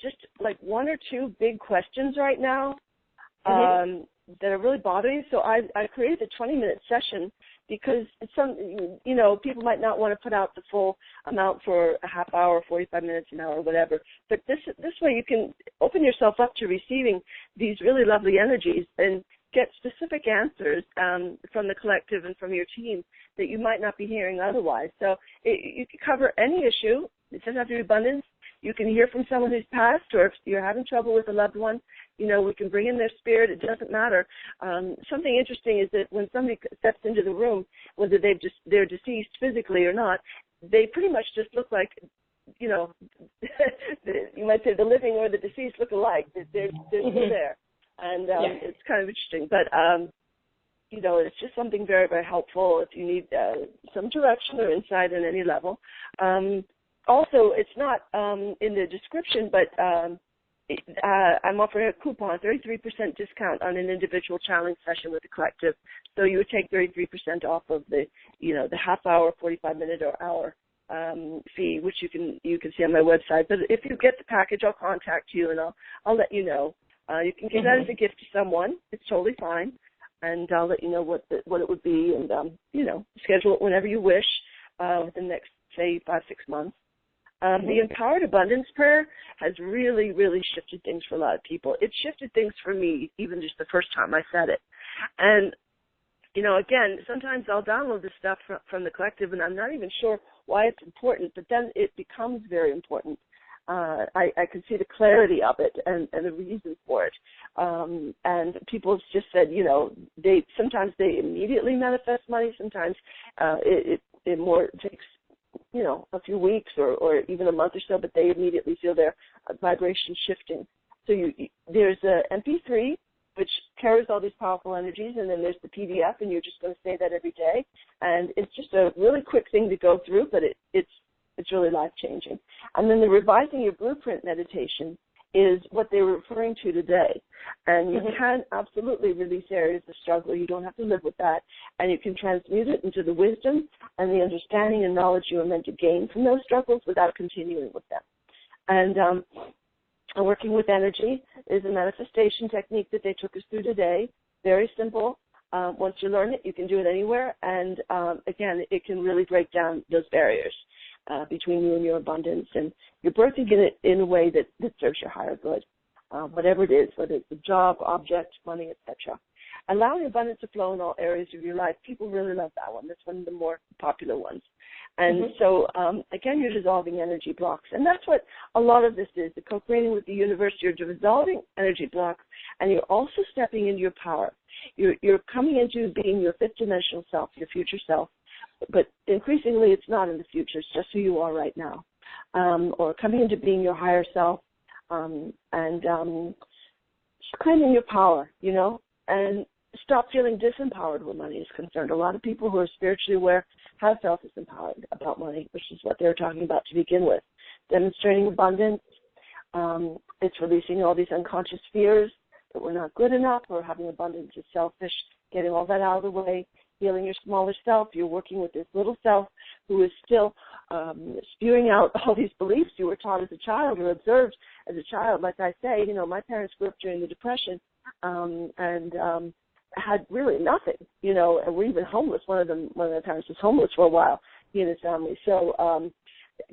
Speaker 2: just like one or two big questions right now that are really bothering. So I created a 20-minute session because people might not want to put out the full amount for a half hour, 45 minutes, an hour, whatever. But this way you can open yourself up to receiving these really lovely energies and get specific answers from the collective and from your team that you might not be hearing otherwise. So you can cover any issue. It doesn't have to be abundance. You can hear from someone who's passed, or if you're having trouble with a loved one, we can bring in their spirit. It doesn't matter. Something interesting is that when somebody steps into the room, whether they're deceased physically or not, they pretty much just look like, you might say the living or the deceased look alike. They're still there. And it's kind of interesting. But, it's just something very, very helpful if you need some direction or insight at any level. Also, it's not in the description, but I'm offering a coupon, 33% discount on an individual channeling session with the collective. So you would take 33% off of the half hour, 45-minute or hour fee, which you can see on my website. But if you get the package, I'll contact you and I'll let you know. You can give that as a gift to someone. It's totally fine, and I'll let you know what it would be, and schedule it whenever you wish within the next, say, 5-6 months. The Empowered Abundance Prayer has really, really shifted things for a lot of people. It shifted things for me even just the first time I said it. And, again, sometimes I'll download this stuff from the collective, and I'm not even sure why it's important, but then it becomes very important. I can see the clarity of it and the reason for it. And people have just said, sometimes they immediately manifest money. Sometimes it more takes, a few weeks or even a month or so, but they immediately feel their vibration shifting. So there's a MP3, which carries all these powerful energies, and then there's the PDF, and you're just going to say that every day. And it's just a really quick thing to go through, but it's really life-changing. And then the Revising Your Blueprint meditation is what they were referring to today. And you can absolutely release areas of struggle. You don't have to live with that. And you can transmute it into the wisdom and the understanding and knowledge you are meant to gain from those struggles without continuing with them. And working with energy is a manifestation technique that they took us through today. Very simple. Once you learn it, you can do it anywhere. And, again, it can really break down those barriers between you and your abundance. And you're birthing it in a way that serves your higher good, whatever it is, whether it's a job, object, money, etc. Allowing abundance to flow in all areas of your life. People really love that one. That's one of the more popular ones. And so, again, you're dissolving energy blocks. And that's what a lot of this is. The co-creating with the universe, you're dissolving energy blocks, and you're also stepping into your power. You're coming into being your fifth dimensional self, your future self. But increasingly, it's not in the future. It's just who you are right now. Or coming into being your higher self and claiming your power, and stop feeling disempowered when money is concerned. A lot of people who are spiritually aware have felt disempowered about money, which is what they were talking about to begin with. Demonstrating abundance, it's releasing all these unconscious fears that we're not good enough, or having abundance is selfish, getting all that out of the way, healing your smaller self. You're working with this little self who is still spewing out all these beliefs you were taught as a child or observed as a child. Like I say, my parents grew up during the Depression and had really nothing, and were even homeless. One of their parents was homeless for a while, he and his family. So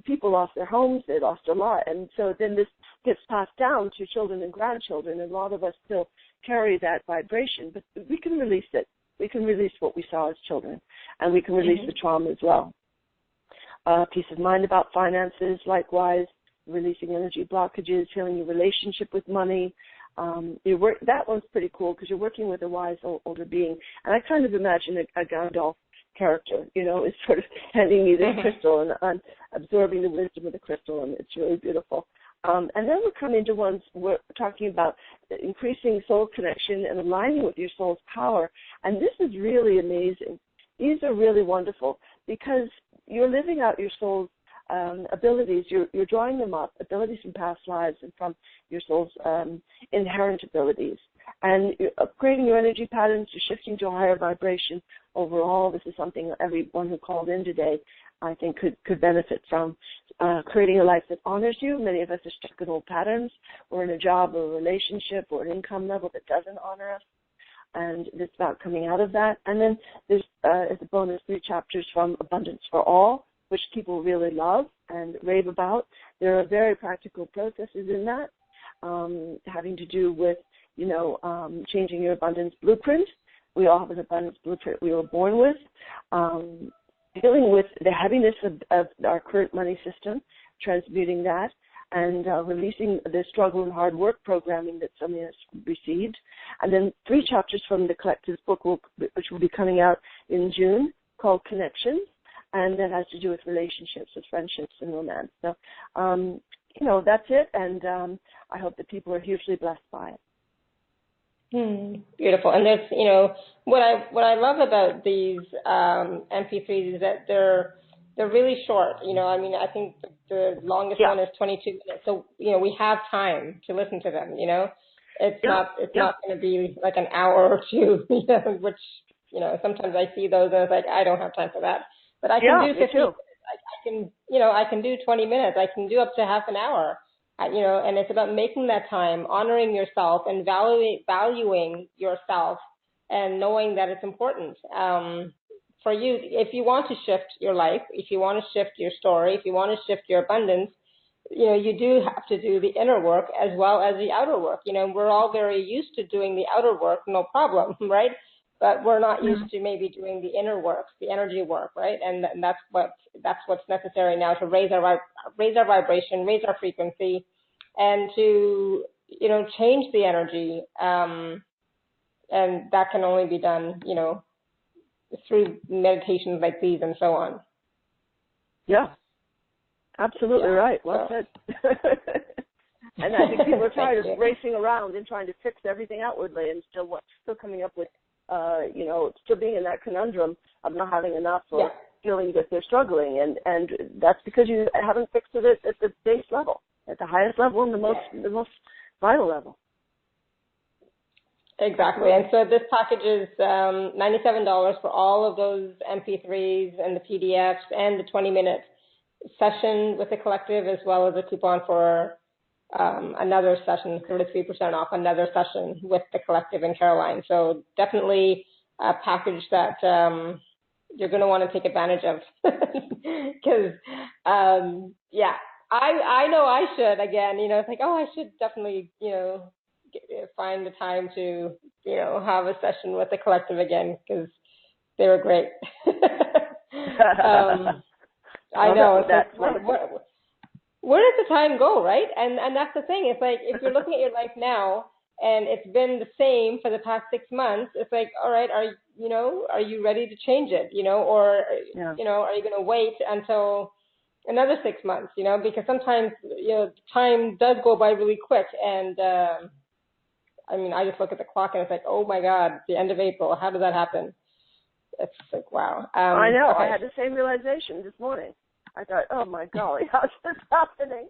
Speaker 2: people lost their homes, they lost a lot. And so then this gets passed down to children and grandchildren, and a lot of us still carry that vibration, but we can release it. We can release what we saw as children, and we can release the trauma as well. Peace of mind about finances, likewise, releasing energy blockages, healing your relationship with money. That one's pretty cool because you're working with a wise older being. And I kind of imagine a Gandalf character, is sort of handing me this crystal and absorbing the wisdom of the crystal, and it's really beautiful. And then we're coming to ones we're talking about increasing soul connection and aligning with your soul's power. And this is really amazing. These are really wonderful because you're living out your soul's abilities. You're drawing them up, abilities from past lives and from your soul's inherent abilities. And you're upgrading your energy patterns, you're shifting to a higher vibration overall. This is something everyone who called in today, I think, could benefit from. Creating a life that honors you. Many of us are stuck in old patterns. We're in a job or a relationship or an income level that doesn't honor us. And it's about coming out of that. And then there's, as a bonus, 3 chapters from Abundance for All, which people really love and rave about. There are very practical processes in that, having to do with, changing your abundance blueprint. We all have an abundance blueprint we were born with. Dealing with the heaviness of our current money system, transmuting that, and releasing the struggle and hard work programming that some of us received. And then 3 chapters from the collective's book, which will be coming out in June, called Connections, and that has to do with relationships, with friendships and romance. So, that's it, and I hope that people are hugely blessed by it.
Speaker 1: Beautiful. And there's, what I love about these MP3s is that they're really short. I think The longest one is 22 minutes. So, we have time to listen to them, It's not going to be like an hour or two, which, sometimes I see those and it's like, I don't have time for that. But I can do 15 minutes. I can do 20 minutes. I can do up to half an hour, and it's about making that time, honoring yourself and valuing yourself and knowing that it's important. For you, if you want to shift your life, if you want to shift your story, if you want to shift your abundance, you do have to do the inner work as well as the outer work. We're all very used to doing the outer work, no problem, right? But we're not used to maybe doing the inner work, the energy work, right? And that's what's necessary now to raise our vibration, raise our frequency, and to change the energy. And that can only be done, through meditations like these and so on.
Speaker 2: Yeah, absolutely right. Well said. And I think people are tired of racing around and trying to fix everything outwardly and still coming up with, still being in that conundrum of not having enough or feeling that they're struggling. And that's because you haven't fixed it at the base level, at the highest level and the most vital level.
Speaker 1: Exactly. And so this package is $97 for all of those MP3s and the PDFs and the 20-minute session with the collective, as well as a coupon for another session, 33% off another session with the collective and Caroline. So definitely a package that you're going to want to take advantage of. Because, I know I should, again, it's like, I should definitely, find the time to, have a session with the collective again, because they were great. I know. Where does the time go, right? And that's the thing. It's like, if you're looking at your life now and it's been the same for the past 6 months, it's like, all right, are you ready to change it, or, are you going to wait until another 6 months, because sometimes, time does go by really quick. And, I just look at the clock and it's like, oh my God, the end of April. How did that happen? It's like, wow.
Speaker 2: I know. Okay. I had the same realization this morning. I thought, oh my golly, how's this happening?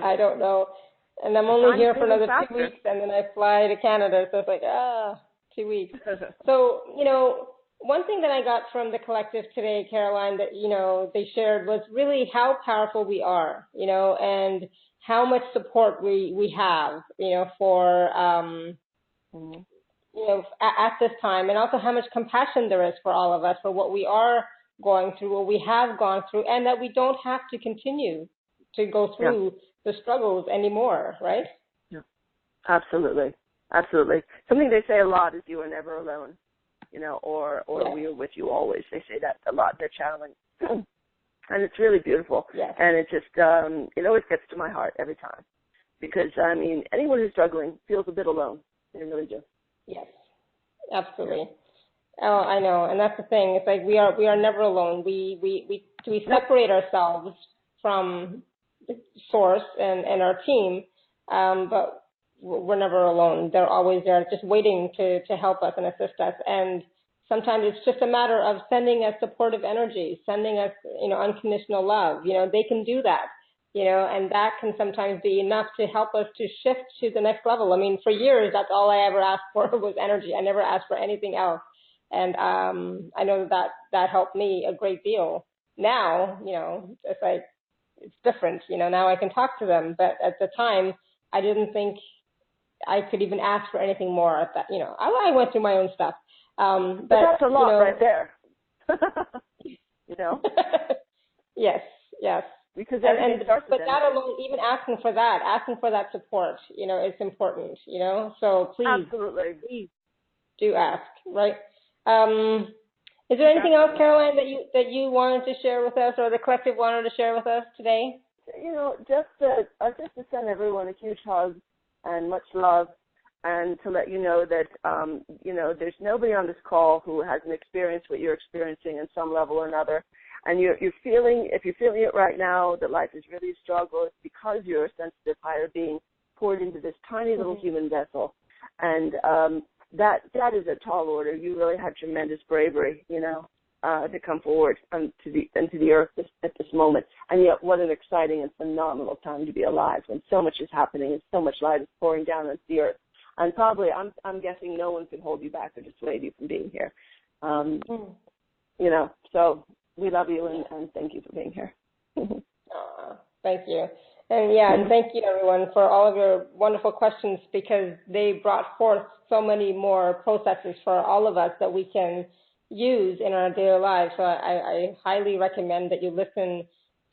Speaker 1: I don't know. And I'm only here for another 2 weeks, and then I fly to Canada. So it's like, 2 weeks. So, one thing that I got from the collective today, Caroline, that, they shared was really how powerful we are, and how much support we have, for, at this time, and also how much compassion there is for all of us for what we are going through, what we have gone through, and that we don't have to continue to go through the struggles anymore, right?
Speaker 2: Yeah, absolutely. Absolutely. Something they say a lot is you are never alone, or we are with you always. They say that a lot. They're channeling. And it's really beautiful. Yes. And it just, it always gets to my heart every time. Because, anyone who's struggling feels a bit alone. They really do.
Speaker 1: Yes, absolutely. Oh, I know. And that's the thing. It's like we are never alone. We separate ourselves from the source and our team, but we're never alone. They're always there just waiting to help us and assist us. And sometimes it's just a matter of sending us supportive energy, sending us, unconditional love. They can do that, and that can sometimes be enough to help us to shift to the next level. For years, that's all I ever asked for was energy. I never asked for anything else. And I know that helped me a great deal. Now, it's like, it's different. Now I can talk to them. But at the time, I didn't think I could even ask for anything more at that. I went through my own stuff. But
Speaker 2: that's a lot right there.
Speaker 1: Yes.
Speaker 2: Because everything starts with
Speaker 1: that alone, even asking for that support, it's important, So please do ask, right? Is there anything else, Caroline, that you wanted to share with us, or the collective wanted to share with us today?
Speaker 2: Just to send everyone a huge hug and much love, and to let you know that, there's nobody on this call who hasn't experienced what you're experiencing in some level or another. And if you're feeling it right now, that life is really a struggle, it's because you're a sensitive higher being poured into this tiny little human vessel. And that is a tall order. You really have tremendous bravery, to come forward into the earth at this moment. And yet, what an exciting and phenomenal time to be alive when so much is happening and so much light is pouring down onto the earth. And probably, I'm guessing no one can hold you back or dissuade you from being here. You know, so we love you and thank you for being here.
Speaker 1: Thank you. And thank you everyone for all of your wonderful questions, because they brought forth so many more processes for all of us that we can use in our daily lives. So I highly recommend that you listen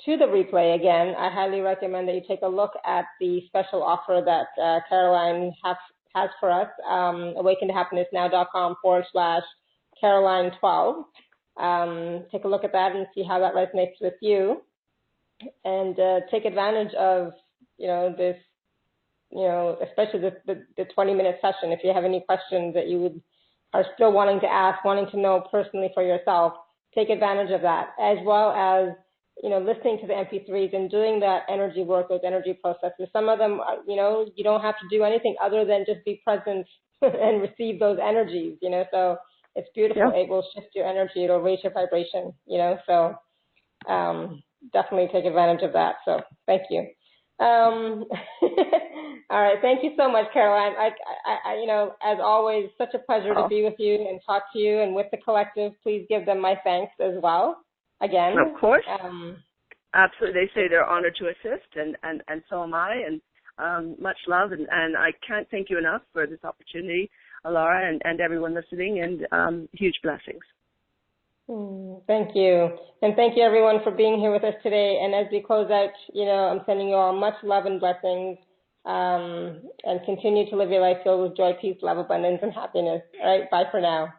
Speaker 1: to the replay again. I highly recommend that you take a look at the special offer that Caroline has for us, awakentohappinessnow.com/Caroline12. Take a look at that and see how that resonates with you. And take advantage of, this, especially the 20-minute session. If you have any questions that you are still wanting to ask, wanting to know personally for yourself, take advantage of that, as well as, listening to the MP3s and doing that energy work, those energy processes. Some of them, you don't have to do anything other than just be present and receive those energies, so it's beautiful. Yeah. It will shift your energy. It'll raise your vibration, so definitely take advantage of that. So thank you. All right. Thank you so much, Caroline. I as always, such a pleasure to be with you and talk to you, and with the collective. Please give them my thanks as well. Again.
Speaker 2: Of course. Absolutely. They say they're honored to assist, and so am I, and much love. And I can't thank you enough for this opportunity, Laura, and everyone listening, and huge blessings.
Speaker 1: Thank you. And thank you, everyone, for being here with us today. And as we close out, I'm sending you all much love and blessings, and continue to live your life filled with joy, peace, love, abundance, and happiness. All right. Bye for now.